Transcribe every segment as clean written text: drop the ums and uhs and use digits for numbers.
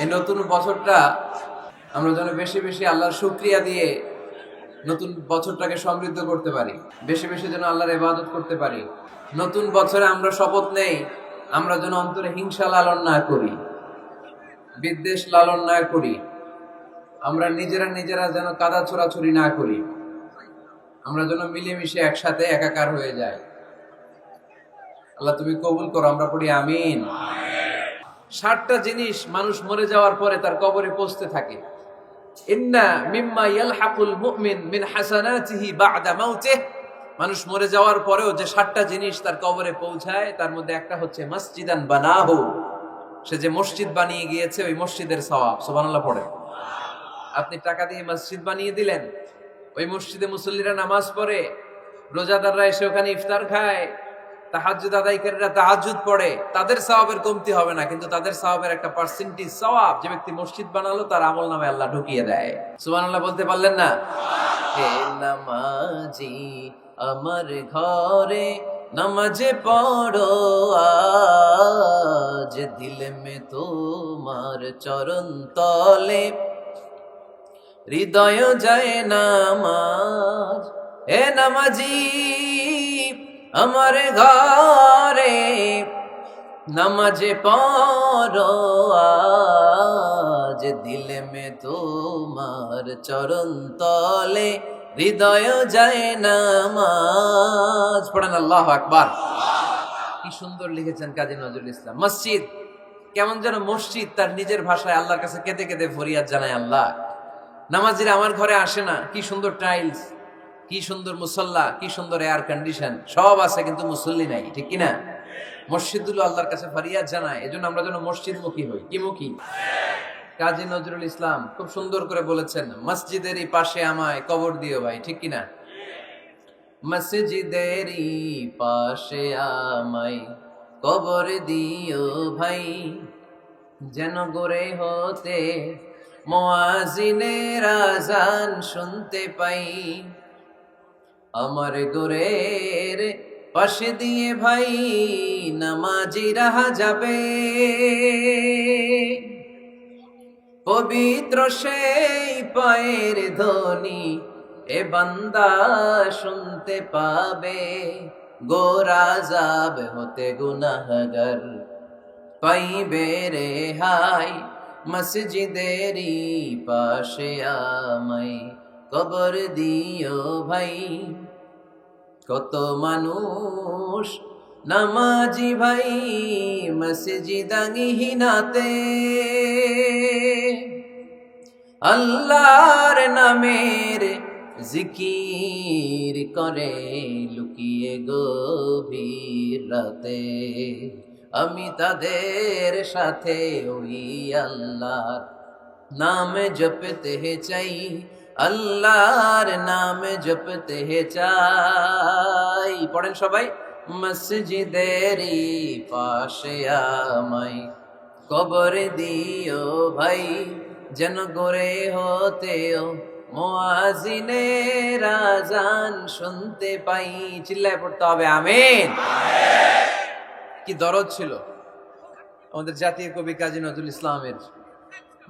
এই নতুন বছরটা আমরা যেন বেশি বেশি আল্লাহর শুকরিয়া দিয়ে নতুন বছরটাকে সমৃদ্ধ করতে পারি, বেশি বেশি যেন আল্লাহর ইবাদত করতে পারি। নতুন বছরে আমরা শপথ নেই, আমরা যেন অন্তরে হিংসা লালন না করি, বিদ্বেষ লালন না করি, আমরা নিজেরা যেন কাদা ছোড়াছুরি না করি, আমরা যেন মিলেমিশে একসাথে একাকার হয়ে যাই। আল্লাহ তুমি কবুল করো, আমরা পড়ি আমিন। 60টা জিনিস মানুষ মরে যাওয়ার পরে তার কবরে পৌঁছতে থাকে। ইন্না মিম্মা ইয়ালহাকুল মুমিন মিন হাসানাতিহি বা'দা মাউতিহি, মানুষ মরে যাওয়ার পরেও যে 60টা জিনিস তার কবরে পৌঁছায় তার মধ্যে একটা হচ্ছে মসজিদান বানাহু, সে যে মসজিদ বানিয়ে গিয়েছে ওই মসজিদের সওয়াব। সুবহানাল্লাহ পড়ে। আপনি টাকা দিয়ে মসজিদ বানিয়ে দিলেন, ওই মসজিদে মুসল্লিরা নামাজ পড়ে, রোজাদাররা এসে ওখানে ইফতার খায়, তাহাজ্জুদ আদায়কারীরা তাহাজ্জুদ পড়ে, তাদের সওয়াবের কমতি হবে না, কিন্তু তাদের সওয়াবের একটা পার্সেন্টেজ সওয়াব যে ব্যক্তি মসজিদ বানালো তার আমলনামে আল্লাহ ঢুকিয়ে দেয়। সুবহানাল্লাহ বলতে পারলেন না? হে নামাজি আমার ঘরে নামাজে পড়ো আজ, দিল মে তোমার চরণ তলে হৃদয় যায় নামাজ। হে নামাজি আমার ঘরে নামাজে পড়ো আজ, দিল মে তোমার চরণ তলে হৃদয় যায় নামাজ। পড়েন আল্লাহু আকবার। কি সুন্দর লিখেছেন কাজী নজরুল ইসলাম। মসজিদ কেমন যেন মসজিদ তার নিজের ভাষায় আল্লাহর কাছে কেঁদে কেঁদে ফরিয়াদ জানায়, আল্লাহ নামাজিরা আমার ঘরে আসে না, কি সুন্দর টাইলস, কি সুন্দর মুসল্লা, কি সুন্দর এয়ার কন্ডিশন, সব আছে কিন্তু মুসল্লি নাই, ঠিক কিনা? মসজিদগুলো আল্লাহর কাছে ফরিয়াদ জানায়, এজন্য আমরা যেন মসজিদ মুখী হই। কি মুখী? কাজী নজরুল ইসলাম খুব সুন্দর করে বলেছেন, মসজিদেরই পাশে আমায় কবর দিও ভাই, ঠিক কিনা? মসজিদেরই পাশে আমায় কবর দিও ভাই, যেন গড়ে হতে মুয়াজ্জিনের আযান শুনতে পাই। আমার গোরের পাশে দিয়ে ভাই নামাজিরা যাবে, পবিত্র সেই পায়ের ধ্বনি এ বান্দা শুনতে পাবে। গোরা যাব হতে গুনাহগার পাইবে রেহাই, মসজিদেরই পাশে আমায় কবর দিও ভাই। কত মানুষ নামাজি ভাই মসজিদাঙ্গিহীনাতে, আল্লাহর নামের জিকির করে লুকিয়ে গভীর রাতে। আমি তাদের সাথে ওই আল্লাহর নাম জপতে চাই, আল্লাহর নাম জপতে চাই। পড়েন সবাই, মসজিদেরই পাশে আমায় কবর দিও ভাই, যেন গড়ে হতেও মুয়াজ্জিনের আযান শুনতে পাই। চিল্লায় পড়তে হবে আমিন। কি দরদ ছিল আমাদের জাতীয় কবি কাজী নজরুল ইসলামের,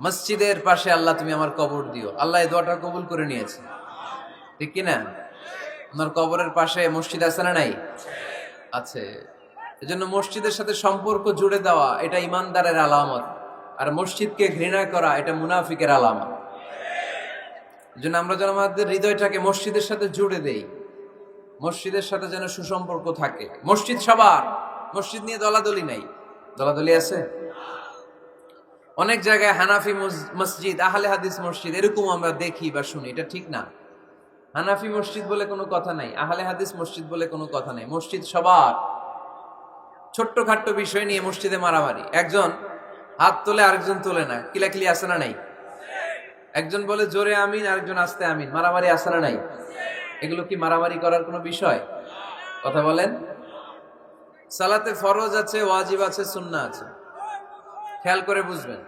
মসজিদের পাশে আল্লাহ তুমি আমার কবর দিও। আল্লাহ এই দোয়াটা কবুল করে নিয়েছে, ঠিক কিনা? আপনার কবরের পাশে মসজিদ আছে না নাই? আছে। এজন্য মসজিদের সাথে সম্পর্ক জুড়ে দেওয়া এটা ইমানদারের আলামত, আর মসজিদকে ঘৃণা করা এটা মুনাফিকের আলামত। এজন্য আমরা যেন আমাদের হৃদয়টাকে মসজিদের সাথে জুড়ে দেই, মসজিদের সাথে যেন সুসম্পর্ক থাকে। মসজিদ সবার, মসজিদ নিয়ে দলাদলি নাই। দলাদলি আছে অনেক জায়গায়, হানাফি মসজিদ, আহলে হাদিস মসজিদ এরকম আমরা দেখি বা শুনি, এটা ঠিক না। হানাফি মসজিদ বলে কোনো কথা নাই, আহলে হাদিস মসজিদ বলে কোনো কথা নাই। মসজিদ সবার। ছোট্ট খাট্ট বিষয় নিয়ে মসজিদে মারামারি, একজন হাত তোলে আরেকজন তোলে না, কিলাকিলি আছে না নাই? একজন বলে জোরে আমিন, আরেকজন আস্তে আমিন, মারামারি আছে না নাই? এগুলো কি মারামারি করার কোনো বিষয়? কথা বলেন। সালাতে ফরজ আছে, ওয়াজিব আছে, সুন্নাহ আছে। খেয়াল করে বুঝবেন,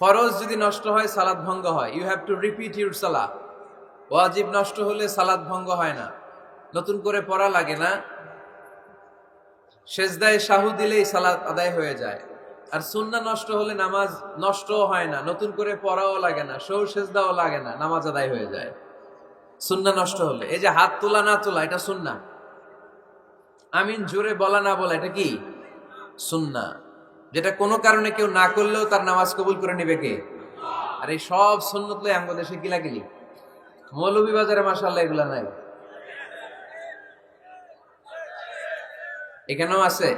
ফরজ যদি নষ্ট হয় সালাত ভঙ্গ হয়, you have to repeat your সালাত। ওয়াজিব নষ্ট হলে সালাত ভঙ্গ হয় না, নতুন করে পড়া লাগে না, সেজদায় সাহু দিলেই সালাত আদায় হয়ে যায়। আর সুন্নাহ নষ্ট হলে নামাজ নষ্টও হয় না, নতুন করে পড়াও লাগে না, সৌ সেজদাও লাগে না, নামাজ আদায় হয়ে যায় সুন্নাহ নষ্ট হলে। এই যে হাত তোলা না তোলা, এটা সুন্নাহ। আমিন জোরে বলা না বলা, এটা কি সুন্নাহ। যেটা কোনো কারণে কেউ না করলেও তার নামাজ কবুল করে নেবে কে? আর এই সব সুন্নত লই আমগো দেশে কিলাকিলি। মৌলভীবাজারে মাশাআল্লাহ এগুলা নাই, এখানেও আছে।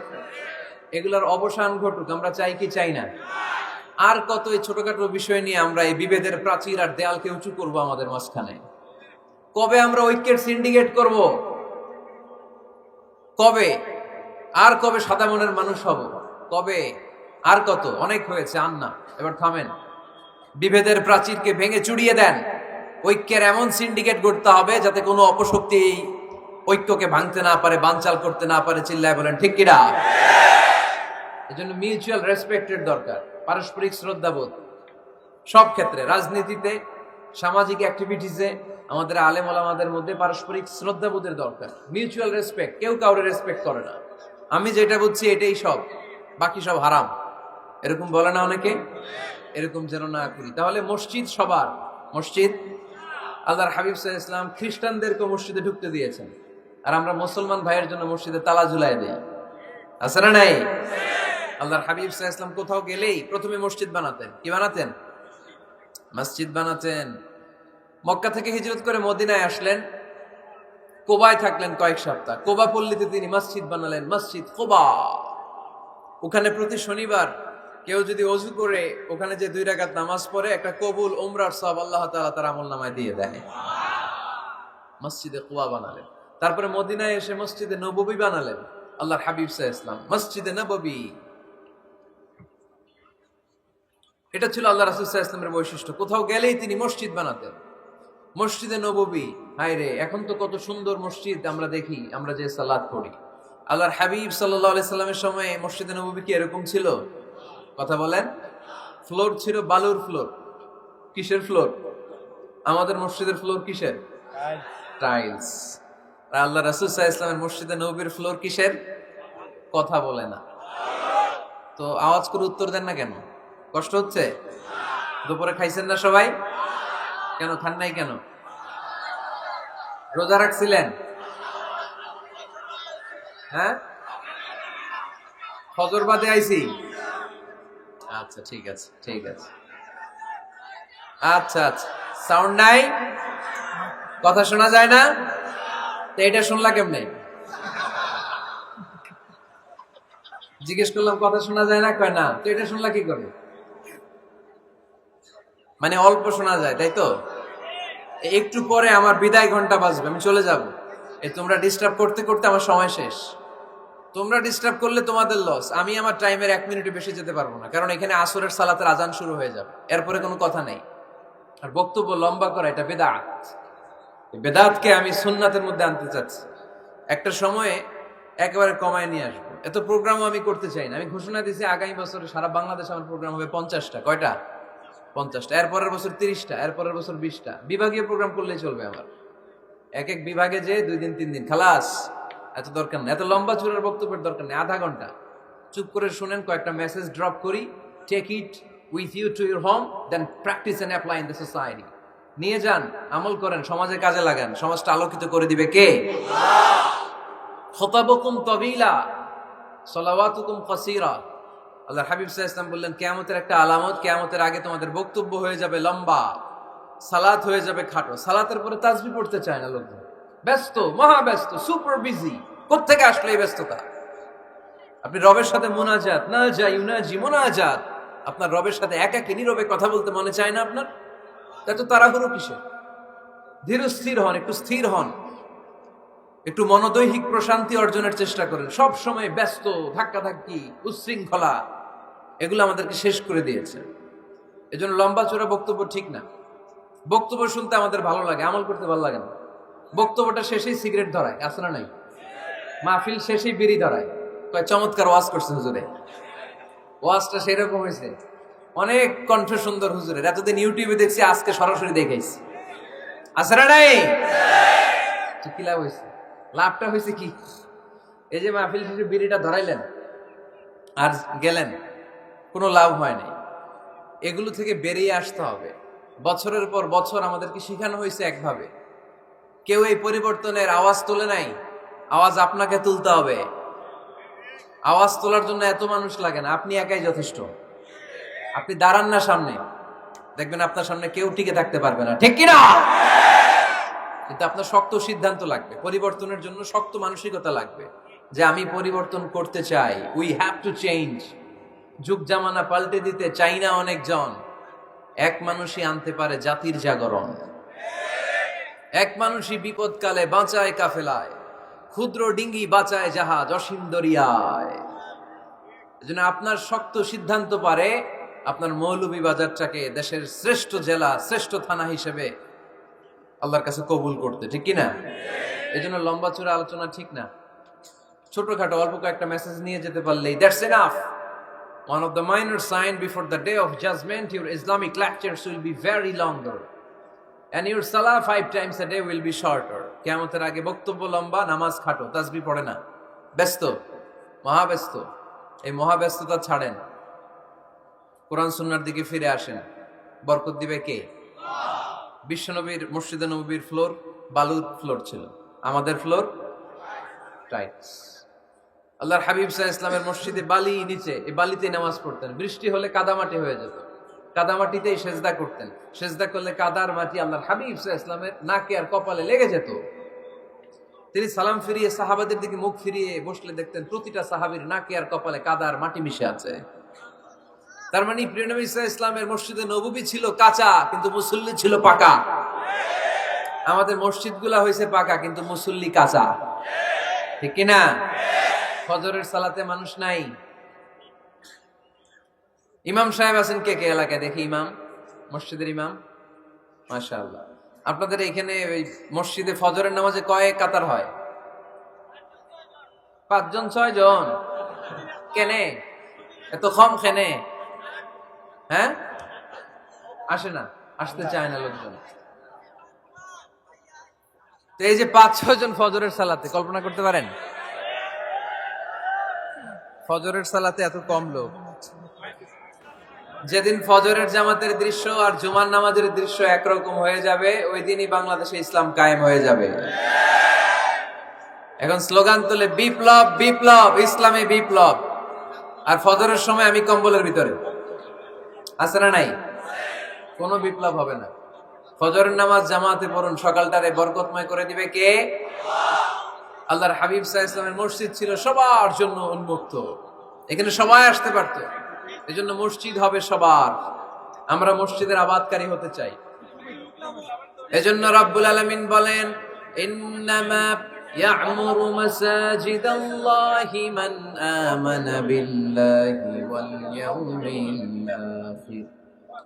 এগুলার অবসান ঘটুক, আমরা চাই কি চাই না? আর কত এই ছোটখাটো বিষয় নিয়ে আমরা এই বিভেদের প্রাচীর আর দেয়ালকে উঁচু করব আমাদের মাঝখানে? কবে আমরা ঐক্যের সিন্ডিকেট করব? কবে? আর কবে সাদা মনের মানুষ হব? কবে? আর কত? অনেক হয়েছে, আর না, এবার থামেন। বিভেদের প্রাচীরকে ভেঙে চুড়িয়ে দেন। ঐক্যের এমন সিন্ডিকেট করতে হবে যাতে কোনো অপশক্তি ঐক্যকে ভাঙতে না পারে, বানচাল করতে না পারে। চিল্লায় বলেন ঠিক কিনা? এজন্য মিউচুয়াল রেসপেক্টের দরকার, পারস্পরিক শ্রদ্ধাবোধ সব ক্ষেত্রে, রাজনীতিতে, সামাজিক অ্যাক্টিভিটিসে আমাদের আলেম ওলামাদের মধ্যে পারস্পরিক শ্রদ্ধাবোধের দরকার, মিউচুয়াল রেসপেক্ট। কেউ কাউরে রেসপেক্ট করে না, আমি যেটা বুঝছি এটাই সব, বাকি সব হারাম, এরকম বলে না অনেকে? এরকম যেন না করি। তাহলে মসজিদ সবার, মসজিদ আল্লাহর হাবিব সাল্লাল্লাহু আলাইহি ওয়াসাল্লাম খ্রিস্টানদেরকে মসজিদে ঢুকতে দিয়েছেন, আর আমরা মুসলমান ভাইয়ের জন্য মসজিদে তালা ঝুলাই দেই, আছে না নাই? আল্লাহর হাবিব সাল্লাল্লাহু আলাইহি ওয়াসাল্লাম কোথাও গেলেই প্রথমে মসজিদ বানাতেন। কি বানাতেন? মসজিদ বানাতেন। মক্কা থেকে হিজরত করে মদিনায় আসলেন, কোবায় থাকলেন কয়েক সপ্তাহ। কোবা পল্লীতে তিনি মসজিদ বানালেন, মসজিদ কোবা। ওখানে প্রতি শনিবার কেউ যদি ওযু করে ওখানে যে 2 রাকাত নামাজ পড়ে, একটা কবুল উমরার সওয়াব আল্লাহ তাআলা তার আমলনামায় দিয়ে দেয়। মসজিদে কোবা বানালেন। তারপরে মদিনায় এসে মসজিদে নববী বানালেন আল্লাহর হাবিব সাল্লাল্লাহু আলাইহি ওয়াসাল্লাম, মসজিদে নববী। এটা ছিল আল্লাহ রাসূল সাল্লাল্লাহু আলাইহি ওয়াসাল্লামের বৈশিষ্ট্য। কোথাও গেলেই তিনি মসজিদ বানাতেন। মসজিদে নববী, হায় রে, এখন তো কত সুন্দর মসজিদ আমরা দেখি, আমরা যে সালাত পড়ি। আল্লাহর হাবিব সাল্লাল্লাহু আলাইহি সাল্লামের সময় মসজিদে নববী কি এরকম ছিল? কথা বলেন। ফ্লোর ছিল বালুর ফ্লোর। কিসের ফ্লোর? আমাদের মসজিদের ফ্লোর কিসের? টাইলস। আর আল্লাহ রাসূল সাল্লাল্লাহু আলাইহি ওয়াসাল্লামের মসজিদে নববীর ফ্লোর কিসের? কথা বলে না। তো আওয়াজ করে উত্তর দেন না কেন? কষ্ট হচ্ছে? দুপুরে খাইছেন না সবাই? কেন খান নাই কেন? রোজা রাখছিলেন? হ্যাঁ, ফজর বাদে আইছি। আচ্ছা ঠিক আছে, ঠিক আছে। আচ্ছা আচ্ছা, সাউন্ড নাই, কথা শোনা যায় না? তো এটা শুনলা কেমনে? জিজ্ঞেস করলাম কথা শোনা যায় না, কয় না। তো এটা শুনলা কি করে? মানে অল্প শোনা যায়, তাই তো? একটু পরে আমার বিদায় ঘন্টা বাজবে, আমি চলে যাব। এই তোমরা ডিস্টার্ব করতে করতে আমার সময় শেষ। তোমরা ডিস্টার্ব করলে তোমাদের লস। আমি আমার টাইমের 1 মিনিট বেশি যেতে পারবো না, কারণ এখানে আসরের সালাতের আজান শুরু হয়ে যাবে, এরপরে কোনো কথা নেই। আর বক্তব্য লম্বা করা এটা বেদাত। এই বেদাতকে আমি সুন্নাতের মধ্যে আনতে চাচ্ছি। একটা সময়ে একেবারে কমায় নিয়ে আসবো। এত প্রোগ্রামও আমি করতে চাই না। আমি ঘোষণা দিয়েছি আগামী বছরে সারা বাংলাদেশে আমার প্রোগ্রাম হবে 50টা। কয়টা? 50টা। এরপরের বছর 30টা, এরপরের বছর 20টা। বিভাগীয় প্রোগ্রাম করলেই চলবে আমার। এক এক বিভাগে যে 2 দিন 3 দিন খালাস। এত দরকার নেই, এত লম্বা চূড়ার বক্তব্যের দরকার নেই। আধা ঘন্টা চুপ করে শুনেন, কয়েকটা মেসেজ ড্রপ করি, take it with you to your home, then practice and apply in the society. নিয়ে যান, আমল করেন, সমাজে কাজে লাগান। সমাজটা আলোকিত করে দিবে কে? খুতাবুকুম তাবিলা সালাওয়াতুকুম কাসীরা। আল্লাহ হাবিব সাল্লাল্লাহু আলাইহি ওয়াসাল্লাম বললেন, কিয়ামতের একটা আলামত, কিয়ামতের আগে তোমাদের বক্তব্য হয়ে যাবে লম্বা, সালাত হয়ে যাবে খাটো। সালাতের পরে তাসবিহ পড়তে চায় না লোকজন, ব্যস্ত, মহা ব্যস্ত, সুপার বিজি। কোত্থেকে আসলে এই ব্যস্ততা? আপনি রবের সাথে মুনাজাত, না যাই ইউনাজি মুনাজাত, আপনার রবের সাথে একাকী নীরবে কথা বলতে মনে চায় না আপনার? এত তাড়াহুড়ো কিসে? ধীর স্থির হন, একটু স্থির হন, একটু মনোদৈহিক প্রশান্তি অর্জনের চেষ্টা করেন। সব সময় ব্যস্ত, ধাক্কাধাক্কি, উচ্ছৃঙ্খলা, এগুলো আমাদেরকে শেষ করে দিয়েছে। এজন্য লম্বা চূড়া বক্তব্য ঠিক না। বক্তব্য শুনতে আমাদের ভালো লাগে, আমল করতে ভালো লাগে না। বক্তব্যটা শেষেই সিগারেট ধরায়, আছে না নাই? মাহফিল শেষেই বিড়ি ধরায়, কয় চমৎকার ওয়াজ করছে হুজুরে। ওয়াজটা সেরকম হয়েছে, অনেক কণ্ঠ সুন্দর হুজুরের। এতদিন ইউটিউবে দেখছি, আজকে সরাসরি দেখাইছি, আছে না নাই? কি লাভ হয়েছে? লাভটা হয়েছে কি? এই যে মাহফিল শেষে বিড়িটা ধরাইলেন আর গেলেন, কোনো লাভ হয় নাই। এগুলো থেকে বেরিয়ে আসতে হবে। বছরের পর বছর আমাদেরকে শেখানো হয়েছে একভাবে, কেউ এই পরিবর্তনের আওয়াজ তোলে নাই। আওয়াজ আপনাকে তুলতে হবে। আওয়াজ তোলার জন্য এত মানুষ লাগে না, আপনি একাই যথেষ্ট। আপনি দাঁড়ান না সামনে, দেখবেন আপনার সামনে কেউ টিকে থাকতে পারবে না, ঠিক কিনা? কিন্তু আপনার শক্ত সিদ্ধান্ত লাগবে, পরিবর্তনের জন্য শক্ত মানসিকতা লাগবে যে আমি পরিবর্তন করতে চাই। We have to change. যুগ জামানা পাল্টে দিতে চাই না অনেকজন। এক মানুষই আনতে পারে জাতির জাগরণ। এক মানুষই বিপদকালে বাঁচায় কাফেলায়, ক্ষুদ্র ডিঙ্গি বাঁচায় জাহাজ অসীম দরিয়ায়। এজন্য আপনার শক্ত সিদ্ধান্ত পারে আপনার মৌলভীবাজারটাকে দেশের শ্রেষ্ঠ জেলা, শ্রেষ্ঠ থানা হিসেবে আল্লাহর কাছে কবুল করতে, ঠিক কিনা? এই জন্য লম্বা চূড়া আলোচনা ঠিক না। ছোটখাটো অল্প কয়েকটা মেসেজ নিয়ে যেতে পারলেই that's enough. One of the minor sign before the day of judgment, your Islamic lectures will be very longer and your salah 5 times a day will be shorter. কিয়ামতের আগে বক্তব্য লম্বা, নামাজ খাটো, তাসবিহ পড়ে না, ব্যস্ত, মহাব্যস্ত। এই মহাব্যস্ততা ছাড়েন, কোরআন সুন্নাহর দিকে ফিরে আসেন। বরকত দিবে কে? বিশ্বনবীর মসজিদে নববীর ফ্লোর বালুর ফ্লোর ছিল, আমাদের ফ্লোর টাইলস। আল্লাহর হাবিব সাল্লাল্লাহু আলাইহি ওয়াসাল্লামের মসজিদে বালি নিচে, এই বালিতেই নামাজ পড়তেন। বৃষ্টি হলে কাদামাটি হয়ে যেত, কাদামাটিতেই সেজদা করতেন। সেজদা করলে কাদার মাটি আল্লাহর হাবিব সাল্লাল্লাহু আলাইহি ওয়াসাল্লামের নাকে আর কপালে লেগে যেত। তিনি সালাম ফিরিয়ে সাহাবাদের দিকে মুখ ফিরিয়ে বসলে দেখতেন প্রতিটা সাহাবীর নাকে আর কপালে কাদার মাটি মিশে আছে। তার মানে প্রিয় নবী সাল্লাল্লাহু আলাইহি ওয়াসাল্লামের মসজিদে নববী ছিল কাঁচা, কিন্তু মুসল্লি ছিল পাকা। আমাদের মসজিদগুলা হয়েছে পাকা, কিন্তু মুসল্লি কাঁচা, ঠিক কিনা? ফজরের সালাতে মানুষ নাই। ইমাম সাহেব আছেন কে কে এলাকায়? দেখি ইমাম, মসজিদের ইমাম, মাশাআল্লাহ। আপনাদের এখানে ওই মসজিদে ফজরের নামাজে কয় কাতার হয়? 5 জন 6 জন? কেনে এত কম? কেনে? হ্যাঁ, আসে না, আসতে চায় না লোকজন। তো এই যে 5-6 জন ফজরের সালাতে, কল্পনা করতে পারেন ফজরের সালাতে এত কম লোক। যেদিন ফজরের জামাতের দৃশ্য আর জুমার নামাজের দৃশ্য একরকম হয়ে যাবে, ওই দিনই বাংলাদেশে ইসলাম কায়েম হয়ে যাবে। এখন স্লোগান তোলে বিপ্লব বিপ্লব, ইসলামে বিপ্লব। আর ফজরের সময় আমি কম্বলের ভিতরে, আছে না নাই? কোনো বিপ্লব হবে না। ফজরের নামাজ জামাতে পড়ুন, সকালটারে বরকতময় করে দিবে কে? আল্লাহর হাবিব সাল্লাল্লাহু আলাইহি ওয়াসাল্লামের মসজিদ ছিল সবার জন্য উন্মুক্ত, এখানে সবাই আসতে পারত। এজন্য মসজিদ হবে সবার। আমরা মসজিদের আবাদকারী হতে চাই। এজন্য রাব্বুল আলামিন বলেন, ইন্নামা ইয়া'মুরু মাসাজিদাল্লাহি মান আমানা বিল্লাহি ওয়াল ইয়াউমিল আখির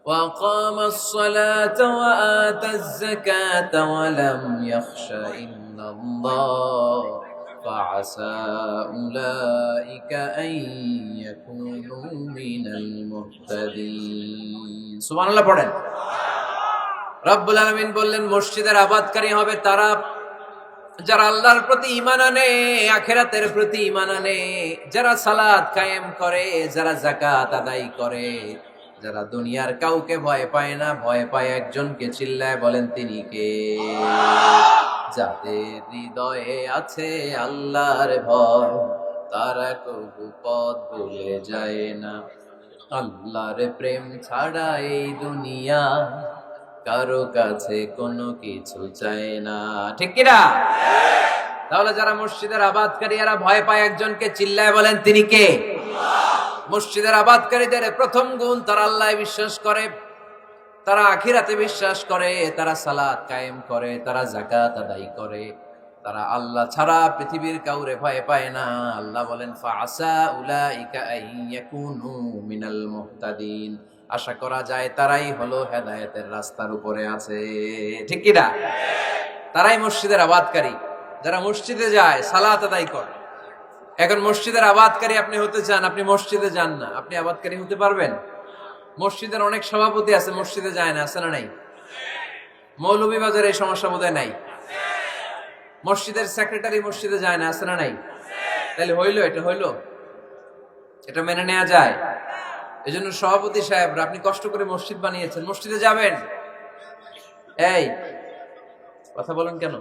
ওয়া আকামাস সালাতা ওয়া আতাজ যাকাতা ওয়া লাম ইয়াখশা ইল্লাল্লাহ فعسى أولئك أن يكونوا من المهتدين। সুবহান আল্লাহ পড়েন। রব্বুল আলামিন বললেন মসজিদের আবাদকারী হবে তারা যারা আল্লাহর প্রতি ঈমান আনে, আখিরাতের প্রতি ঈমান আনে, যারা সালাত কায়েম করে, যারা যাকাত আদায় করে, যারা দুনিয়ার কাউকে ভয় পায় না, ভয় পায় একজনকে। চিল্লায় বলেন তিনি কে? যাদের হৃদয়ে আছে আল্লাহর ভয়, তারা কবু পথ ভুলে যায় না। আল্লাহর প্রেম ছাড়া এই দুনিয়া কারো কাছে কোনো কিছু চায় না, ঠিক কিনা? তাহলে যারা মসজিদের আবাদকারী, এরা ভয় পায় একজনকে। চিল্লায় বলেন তিনি কে? মসজিদের আবাদকারীদের প্রথম গুণ, তারা আল্লাহয় বিশ্বাস করে, তারা আখিরাতে বিশ্বাস করে, তারা সালাত কায়েম করে, তারা যাকাত আদায় করে, তারা আল্লাহ ছাড়া পৃথিবীর কাউরে ভয় পায় না। আল্লাহ বলেন ফাআসা উলাইকা আইয়াকুনু মিনাল মুহতাদিন। আশা করা যায় তারাই হলো হেদায়েতের রাস্তার উপরে আছে, ঠিক কি না? তারাই মসজিদের আবাদকারী, যারা মসজিদে যায়, সালাত আদায় করে। এখন মসজিদের আবাদকারী আপনি হতে চান, আপনি মসজিদে যান না, আপনি আবাদকারী হতে পারবেন? মসজিদের অনেক সভাপতি আছে, মসজিদে যায় না, আছে না নাই? মৌলভীবাজারে এই সমস্যা বোধহয় নাই। মসজিদের সেক্রেটারি মসজিদে যায় না, আছে না নাই? তাহলে হইলো, এটা হইলো, এটা মেনে নেওয়া যায়? এজন্য সভাপতি সাহেবরা, আপনি কষ্ট করে মসজিদ বানিয়েছেন, মসজিদে যাবেন। এই কথা বলেন কেন?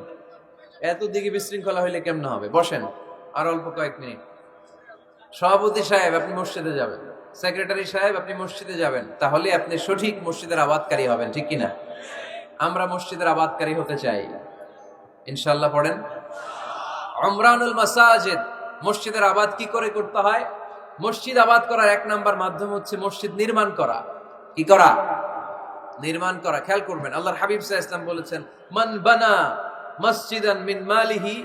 এত দিকে বিশৃঙ্খলা হইলে কেমন হবে? বসেন আর অল্প কয়েক মিনিট। সভাপতি সাহেব আপনি মসজিদে যাবেন, সেক্রেটারি সাহেব আপনি মসজিদে যাবেন, তাহলে আপনি সঠিক মসজিদের আবাদকারী হবেন, ঠিক কিনা? আমরা মসজিদের আবাদকারী হতে চাই, ইনশাআল্লাহ। পড়েন উমরানুল মাসাজিদ। মসজিদের আবাদ কি করে করতে হয়? মসজিদ আবাদ করার এক নাম্বার মাধ্যম হচ্ছে মসজিদ নির্মাণ করা। কি করা? নির্মাণ করা। খেয়াল করবেন, আল্লাহর হাবিব সাল্লাল্লাহু আলাইহি ওয়াসাল্লাম বলেছেন, মান বানা মসজিদান মিন মালিহি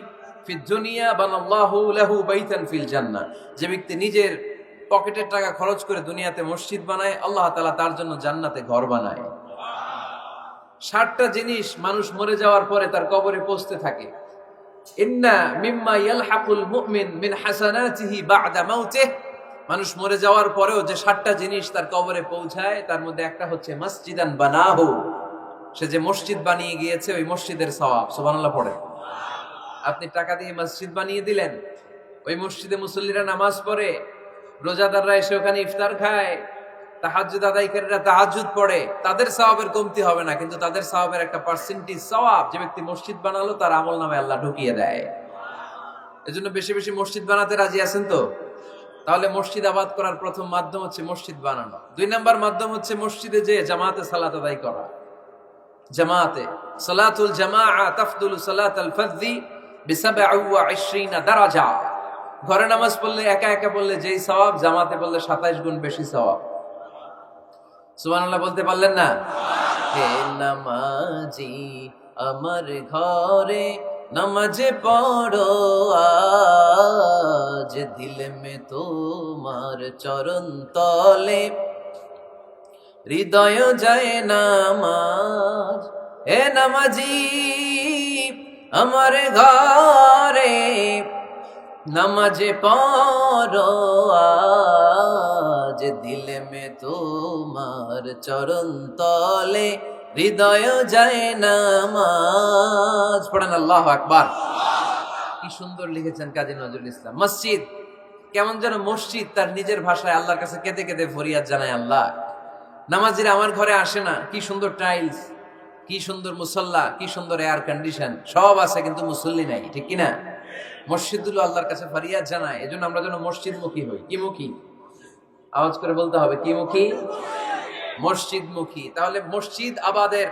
ফিদ দুনিয়া বানাল্লাহু লাহু বাইতান ফিল জান্নাহ। যে ব্যক্তি নিজের পকেটের টাকা খরচ করে দুনিয়াতে মসজিদ বানায়, আল্লাহ তাআলা তার জন্য জান্নাতে ঘর বানায়। 60টা জিনিস মানুষ মরে যাওয়ার পরে তার কবরে পৌঁছতে থাকে। ইন্না মিম্মা ইয়ালহাকুল মুমিন মিন হাসানাতিহি বা'দা মাউতিহি। মানুষ মরে যাওয়ার পরেও যে 60টা জিনিস তার কবরে পৌঁছায়, তার মধ্যে একটা হচ্ছে মসজিদান বানাহু। সে যে মসজিদ বানিয়ে গিয়েছে, ওই মসজিদের সওয়াব। সুবহানাল্লাহ পড়ে। আপনি টাকা দিয়ে মসজিদ বানিয়ে দিলেন, ওই মসজিদে মুসল্লিরা নামাজ পড়ে, রোজাদাররা এসে ওখানে ইফতার খায়, তাহাজ্জুদ আদায়কারীরা তাহাজ্জুদ পড়ে, তাদের সওয়াবের কমতি হবে না, কিন্তু তাদের সওয়াবের একটা পার্সেন্টেজ সওয়াব যে ব্যক্তি মসজিদ বানালো তার আমলনামায় আল্লাহ ঢুকিয়ে দেয়। এজন্য বেশি বেশি মসজিদ বানাতে রাজি আছেন তো? তাহলে মসজিদ আবাদ করার প্রথম মাধ্যম হচ্ছে মসজিদ বানানো। 2 নাম্বার মাধ্যম হচ্ছে মসজিদে যে জামাতে সালাত আদায় করা। জামাতে সালাতুল জামাআ তাফদুলু সালাতাল ফাযযি বি27 দারাজা। ঘরে নামাজ পড়লে, একা একা পড়লে যেই সওয়াব, জামাতে পড়লে 27 গুণ বেশি সওয়াব। সুবহানাল্লাহ বলতে পারলেন না? হে নামাজি আমার ঘরে নামাজে পড়ো আজ, দিল মে তোমার চরণ তলে হৃদয় যায় নামাজ। হে নামাজি আমার ঘরে নামাজে পড়ো আজ, দিল মে তোমার চরণ তলে হৃদয় যায় নামাজ। পড়েন আল্লাহু আকবার। কি সুন্দর লিখেছেন কাজী নজরুল ইসলাম। মসজিদ কেমন যেন মসজিদ তার নিজের ভাষায় আল্লাহর কাছে কেঁদে কেঁদে ফরিয়াদ জানায়, আল্লাহ নামাজিরা আমার ঘরে আসে না, কি সুন্দর টাইলস, কি সুন্দর মুসল্লা, কি সুন্দর এয়ার কন্ডিশন, সব আছে কিন্তু মুসল্লি নাই, ঠিক কিনা? মসজিদগুলো আল্লাহর কাছে ফরিয়াদ জানায়। এজন্য আমরা যেন মসজিদমুখী হই। কি মুখী? আওয়াজ করে বলতে হবে, কি মুখী? মসজিদমুখী। তাহলে মসজিদ আবাদের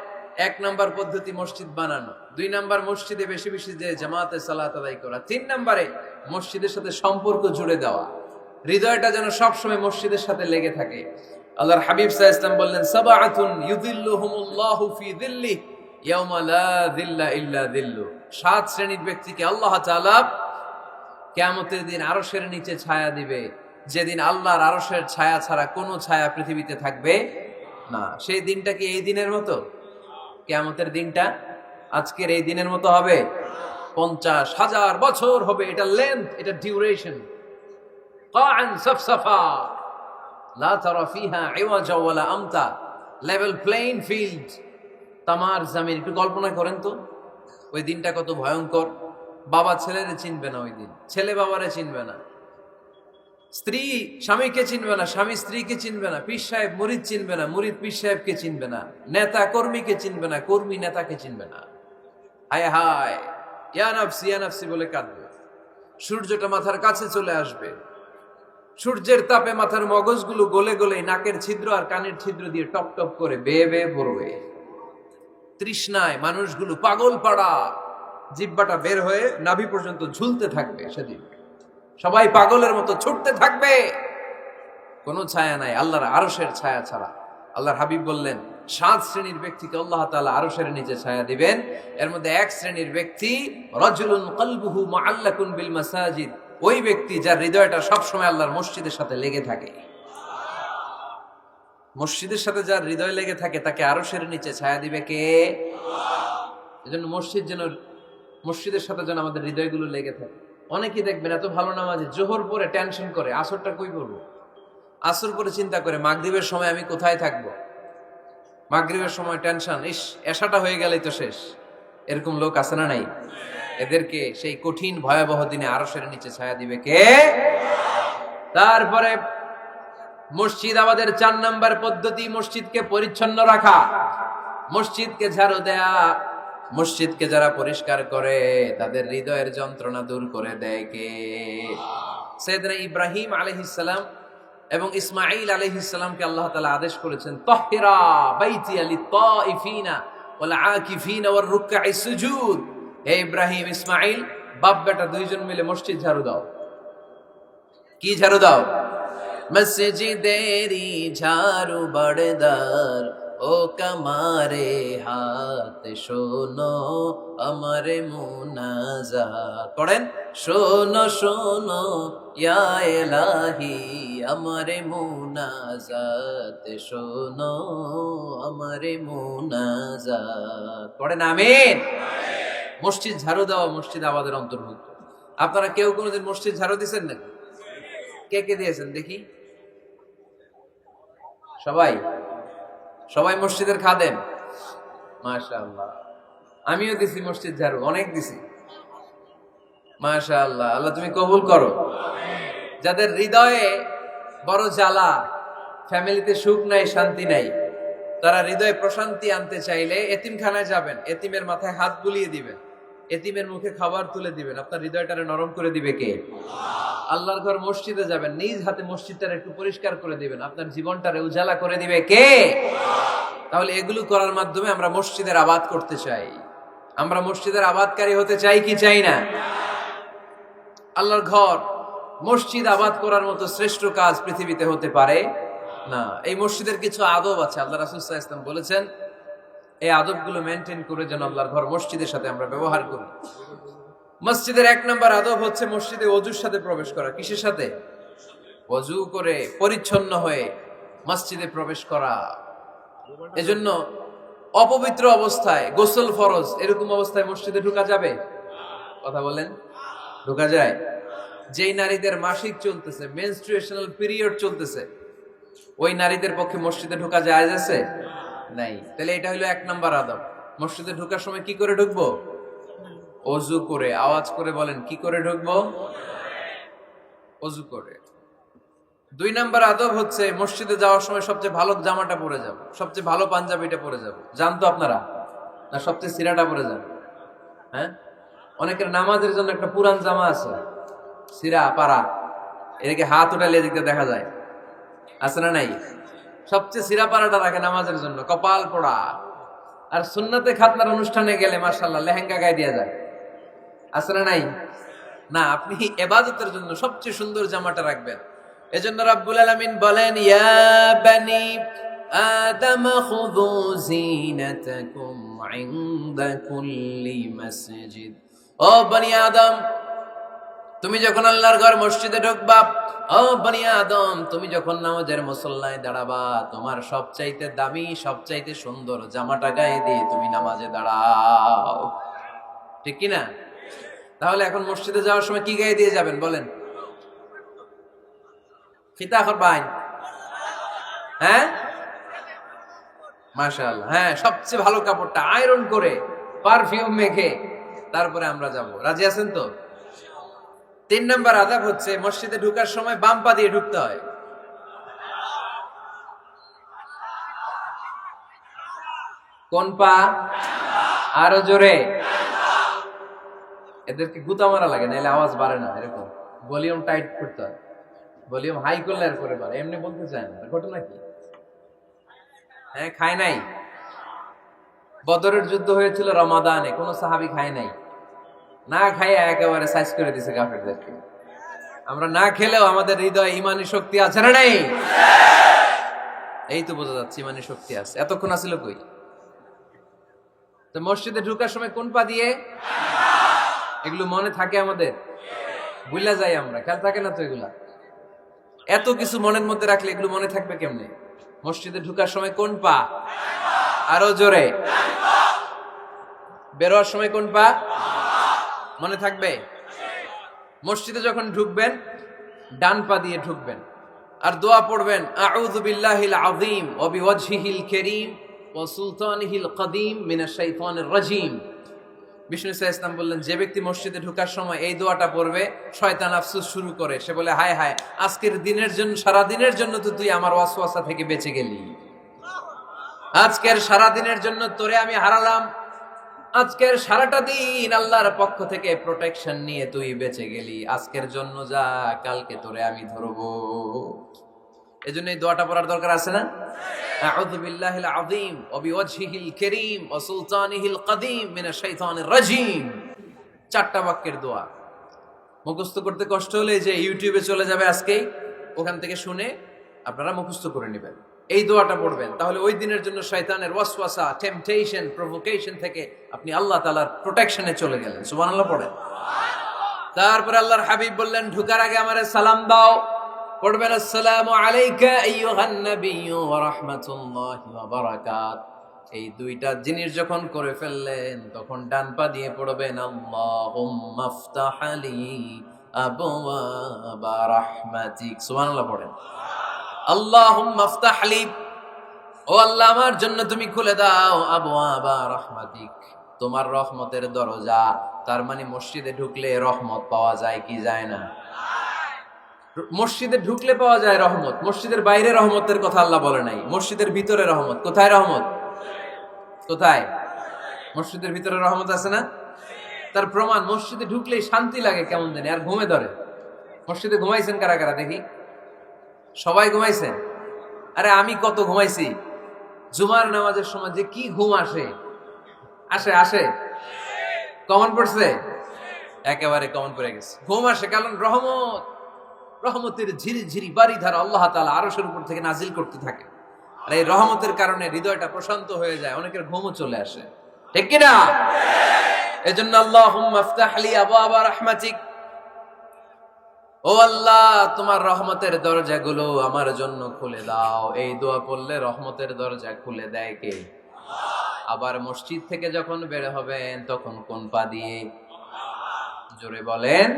1 নাম্বার পদ্ধতি মসজিদ বানানো। 2 নাম্বার মসজিদে বেশি বেশি যে জামাতে সালাত আদায় করা। 3 নাম্বারে মসজিদের সাথে সম্পর্ক জুড়ে দেওয়া, হৃদয়টা যেন সবসময় মসজিদের সাথে লেগে থাকে। আল্লাহর হাবিব সাল্লাল্লাহু আলাইহি ওয়াসাল্লাম বললেন, সাবআতুন ইউযিল্লুহুমুল্লাহু ফি যিল্লিহি ইয়াওমা লা যিল্লা ইল্লা যিল্লু। 7 শ্রেণীর ব্যক্তিকে আল্লাহ তাআলা কিয়ামতের দিন আরশের নিচে ছায়া দিবে, যেদিন আল্লাহর আরশের ছায়া ছাড়া কোনো ছায়া পৃথিবীতে থাকবে না। সেই দিনটা কি এই দিনের মতো? কিয়ামতের দিনটা আজকের এই দিনের মতো হবে? 50,000 বছর হবে। এটা লেন্থ, এটা ডিউরেশন। কাআন সাফসাফা লা তারা ফিহা ইওয়াজা ওয়ালা আমতা। লেভেল প্লেইং ফিল্ড, তামার জমিন। একটু কল্পনা করেন তো ওই দিনটা কত ভয়ঙ্কর। বাবা ছেলেরে চিনবে না ওই দিন, ছেলে বাবারে চিনবে না, স্ত্রী স্বামীকে চিনবে না, স্বামী স্ত্রীকে চিনবে না, পীর সাহেব মুরিদ চিনবে না, মুরিদ পীর সাহেবকে চিনবে না, নেতা কর্মীকে চিনবে না, কর্মী নেতাকে চিনবে না। হায় হায়, ইয়া নাফসি ইয়া নাফসি বলে কাঁদবে। সূর্যটা মাথার কাছে চলে আসবে, সূর্যের তাপে মাথার মগজগুলো গলে গলে নাকের ছিদ্র আর কানের ছিদ্র দিয়ে টপ টপ করে বেয়ে বেয়ে পড়বে। তৃষ্ণায় মানুষগুলো পাগল পাড়া, জিহ্বাটা বের হয়ে নাভি পর্যন্ত ঝুলতে থাকবে। সেদিন সবাই পাগলের মতো ছুটতে থাকবে, কোনো ছায়া নাই আল্লাহর আরশের ছায়া ছাড়া। আল্লাহর হাবিব বললেন, 7 শ্রেণীর ব্যক্তিকে আল্লাহ তাআলা আরশের নিচে ছায়া দিবেন। এর মধ্যে 1 শ্রেণীর ব্যক্তি, রাজুলুন কলবুহু মুআল্লাকুন বিল মাসাজিদ। ওই ব্যক্তি যার হৃদয়টা সবসময় আল্লাহর মসজিদের সাথে লেগে থাকে। মসজিদের সাথে যার হৃদয় লেগে থাকে তাকে আরশের নিচে ছায়া দিবে কে? এজন্য মসজিদের সাথে যেন আমাদের হৃদয়গুলো লেগে থাকে। অনেকেই দেখবেন এত ভালো নামাজি, জোহর পরে টেনশন করে আসরটা কই পড়বো, আসর পরে চিন্তা করে মাগরিবের সময় আমি কোথায় থাকবো, মাগরিবের সময় টেনশন, ইস এশাটা হয়ে গেলেই তো শেষ। এরকম লোক আছে না নাই? এদেরকে সেই কঠিন ভয়াবহ দিনে আরশের নিচে ছায়া দিবে কে? তারপরে মসজিদ আমাদের 4 নাম্বার পদ্ধতি, মসজিদকে পরিচ্ছন্ন রাখা, মসজিদকে ঝাড়ু দেয়া। মসজিদকে যারা পরিষ্কার করে তাদের হৃদয়ের যন্ত্রণা দূর করে দেয় কে? সাইয়েদনা ইব্রাহিম আলাইহিস সালাম এবং ইসমাঈল আলাইহিস সালামকে আল্লাহ তাআলা আদেশ করেছেন, তাহহিরা বাইতিয়া লিত-তাইফিনা ওয়াল আকিফিনা ওয়ার রুকআইস সুজুদ। হে ইব্রাহিম, ইসমাঈল, বাপ বেটা দুইজন মিলে মসজিদ ঝাড়ু দাও। কি ঝাড়ু দাও? মসজিদেরি ঝাড়ু বড়দার, ও কামারে হাত শোনো আমারে মুনাজাত। পড়েন, শোনো শোনো ইয়া ইলাহি আমারে মুনাজাত, শোনো আমারে মুনাজাত। পড়েন আমিন। মসজিদ ঝাড়ু দেওয়া মসজিদ আমাদের অন্তর্ভুক্ত। আপনারা কেউ কোনোদিন মসজিদ ঝাড়ু দিয়েছেন নাকি? কে কে দিয়েছেন দেখি? সবাই? সবাই মসজিদের খাদেম? মাশাআল্লাহ। আমিও দিছি মসজিদ ঝাড়ু, অনেক দিছি। মাশাআল্লাহ, আল্লাহ তুমি কবুল করো। যাদের হৃদয়ে বড় জ্বালা, ফ্যামিলিতে সুখ নাই, শান্তি নাই, তারা হৃদয়ে প্রশান্তি আনতে চাইলে এতিমখানায় যাবেন, এতিমের মাথায় হাত বুলিয়ে দিবেন, এতিমের মুখে খাবার তুলে দিবেন। আপনার হৃদয়টারে নরম করে দিবে কে? আল্লাহর ঘর মসজিদে যাবেন, নিজ হাতে মসজিদটারে একটু পরিষ্কার করে দিবেন, আপনার জীবনটারে উজালা করে দিবে কে? তাহলে এগুলো করার মাধ্যমে আমরা মসজিদের আবাদ করতে চাই। আমরা মসজিদের আবাদকারী হতে চাই কি চাই না? আল্লাহর ঘর মসজিদ আবাদ করার মতো শ্রেষ্ঠ কাজ পৃথিবীতে হতে পারে না। এই মসজিদের কিছু আদব আছে, আল্লাহ রাসূল সাল্লাল্লাহু আলাইহি ওয়াসাল্লাম বলেছেন এই আদবগুলো মেনটেন করে যেন আল্লাহর ঘর মসজিদের সাথে আমরা ব্যবহার করি। মসজিদের 1 নম্বর আদব হচ্ছে মসজিদে ওযুর সাথে প্রবেশ করা। কিসের সাথে? ওযু করে পরিচ্ছন্ন হয়ে মসজিদে প্রবেশ করা। এজন্য অপবিত্র অবস্থায় গোসল ফরজ, এরকম অবস্থায় মসজিদে ঢোকা যাবে? কথা বলেন, ঢোকা যায়? যেই নারীদের মাসিক চলতেছে, মেনস্ট্রুয়েশনাল পিরিয়ড চলতেছে, ওই নারীদের পক্ষে মসজিদে ঢোকা জায়েজ আছে? নাই। তাহলে এটা হলো 1 নম্বর আদব। মসজিদে ঢোকার সময় কি করে ঢুকবো? ওযু করে। আওয়াজ করে বলেন, কি করে ঢুকবো? ওযু করে। 2 নম্বর আদব হচ্ছে মসজিদে যাওয়ার সময় সবচেয়ে ভালো জামাটা পরে যাব, সবচেয়ে ভালো পাঞ্জাবিটা পরে যাব। জানতো আপনারা? না সবচেয়ে সিরাটা পরে যান? হ্যাঁ, অনেকের নামাজের জন্য একটা পুরান জামা আছে, সিরা পাড়া, এদিকে হাত উঠালে এদিকে দেখা যায়, আছে না নাই? সবচেয়ে সিরা পাড়াটা রাখে নামাজের জন্য, কপাল পোড়া। আর সুন্নতে খাতনার অনুষ্ঠানে গেলে মাশাআল্লাহ লেহেঙ্গা গায়ে দেয়া যায়, আছে না নাই? না, আপনি ইবাদতের জন্য সবচেয়ে সুন্দর জামাটা রাখবেন। এজন্য রাব্বুল আলামিন বলেন, ইয়া বানি আদম খুযু যিনাতাকুম ইনদা কুল্লি মসজিদ। ও বনি আদম, তুমি যখন আল্লাহর ঘর মসজিদে ঢুকবা, ও বনি আদম, তুমি যখন নামাজের মুসল্লায় দাঁড়াবা, তোমার সবচাইতে দামি, সবচাইতে সুন্দর জামাটা গায়ে দিয়ে তুমি নামাজে দাঁড়াও। ঠিক কি না? তাহলে এখন মসজিদে যাওয়ার সময় কি গায়ে দিয়ে যাবেন বলেন? ফিতা করবাই? হ্যাঁ, মাশাআল্লাহ। হ্যাঁ, সবচেয়ে ভালো কাপড়টা আয়রন করে পারফিউম মেখে তারপরে আমরা যাব। রাজি আছেন তো? 3 নম্বর আদব হচ্ছে মসজিদে ঢোকার সময় বাম পা দিয়ে ঢুকতে হয়। কোন পা? আরো জোরে। এদেরকে গুতা মারা লাগে, নাহলে আওয়াজ বাড়ে না। এরকম ভলিউম টাইট করতে হয়, ভলিউম হাই করলে আর করে বাড়ে। এমনি বলতে চায় না। ঘটনা কি? হ্যাঁ, খায় নাই? বদরের যুদ্ধ হয়েছিল রমাদানে, কোন সাহাবী খায় নাই, না খাইয়া একেবারে সাইজ করে দিছে কাফেরদেরকে। আমরা না খেলেও আমাদের হৃদয়ে ইমানি শক্তি আছে না নাই? এই তো বোঝা যাচ্ছে ইমানি শক্তি আছে। এতক্ষণ আছিল কই? তো মসজিদে ঢোকার সময় কোন পা দিয়ে? এগুলো মনে থাকে আমাদের? ভুলা যাই আমরা, খেয়াল থাকে না তো এগুলা। এত কিছু মনের মধ্যে রাখলে এগুলো মনে থাকবে কেমনে? মসজিদে ঢোকার সময় কোন পা? আরো জোরে। বেরোয়ার সময় কোন পা? মনে থাকবে? মসজিদে যখন ঢুকবেন ডান পা দিয়ে ঢুকবেন, আর দোয়া পড়বেন, আউযু বিল্লাহিল আযীম ওয়া বিওয়াজহিল কারীম ওয়া সুলতানিহিল কদীম মিনাশ শাইতানির রাজীম। বিষ্ণু ইসা ইসলাম বললেন, যে ব্যক্তি মসজিদে ঢোকার সময় এই দোয়াটা পড়বে, শয়তান আফসোস শুরু করে, সে বলে, হায় হায়, আজকের দিনের জন্য, সারা দিনের জন্য তো তুই আমার ওয়াসওয়াসা থেকে বেঁচে গেলি, আজকের সারা দিনের জন্য তোরে আমি হারালাম, আজকের সারাটা দিন আল্লাহর পক্ষ থেকে প্রোটেকশন নিয়ে তুই বেঁচে গেলি, আজকের জন্য যা, কালকে তোরে আমি ধরবো। এজন্য এই দোয়াটা পড়ার দরকার আছে না? আউযু বিল্লাহিল আযীম ওয়া বিওয়াজহিল কারীম ওয়া সুলতানিহিল কাদীম মিনাশ শাইতানির রাজীম। চারটা বাক্যের দোয়া। মুখস্থ করতে কষ্ট হলে যে ইউটিউবে চলে যাবে আজকেই, ওখান থেকে শুনে আপনারা মুখস্থ করে নেবেন, এই দোয়াটা পড়বেন, তাহলে ওই দিনের জন্য শয়তানের ওয়াসওয়াসা, টেম্পটেশন, প্রভোকেশন থেকে আপনি আল্লাহ তাআলার প্রোটেকশনে চলে গেলেন। সুবহানাল্লাহ পড়েন। তারপরে আল্লাহর হাবিব বললেন, ঢোকার আগে আমারে সালাম দাও। পড়বেন, আসসালামু আলাইকা আইয়ুহান নাবিয়্যু ওয়া রাহমাতুল্লাহি ওয়া বারাকাত। এই দুইটা জিনিস যখন করে ফেললেন, তখন ডান পা দিয়ে পড়বেন, আল্লাহুম্মা আফতাহ লি আবওয়াবা রাহমাতিক। সুবহানাল্লাহ পড়েন। আল্লাহুম্মা আফতাহ লি, ও আল্লাহ আমার জন্য তুমি খুলে দাও, আবওয়াবা রাহমাতিক, তোমার রহমতের দরজা। তার মানে মসজিদে ঢুকলে রহমত পাওয়া যায় কি যায় না? মসজিদে ঢুকলে পাওয়া যায় রহমত, মসজিদের বাইরে রহমতের কথা আল্লাহ বলে নাই, মসজিদের ভিতরে রহমত। কোথায় রহমত? কোথায়? মসজিদের ভিতরে রহমত আছে না? তার প্রমাণ, মসজিদে ঢুকলেই শান্তি লাগে কেমন জানি, আর ঘুমে ধরে। মসজিদে ঘুমাইছেন কারা কারা দেখি? সবাই ঘুমাইছেন? আরে আমি কত ঘুমাইছি। জুমার নামাজের সময় যে কি ঘুম আসে, আসে আসে, কমন পড়ছে, একেবারে কমন পড়ে গেছে, ঘুম আসে। কারণ রহমত, রহমতের ঝিরি ঝিরি বাড়ি ধারা আল্লাহ তাআলা আরশের উপর থেকে নাজিল করতে থাকে, আর এই রহমতের কারণে হৃদয়টা প্রশান্ত হয়ে যায়, অনেকের ঘুমও চলে আসে, ঠিক কিনা? এজন্য আল্লাহুম্মা আফতাহ লি আবওয়াবা রাহমাতিক, ও আল্লাহ তোমার রহমতের দরজাগুলো আমার জন্য খুলে দাও। এই দোয়া পড়লে রহমতের দরজা খুলে দেয় কে? আবার মসজিদ থেকে যখন বের হবেন, তখন কোন পা দিয়ে? জোরে বলেন।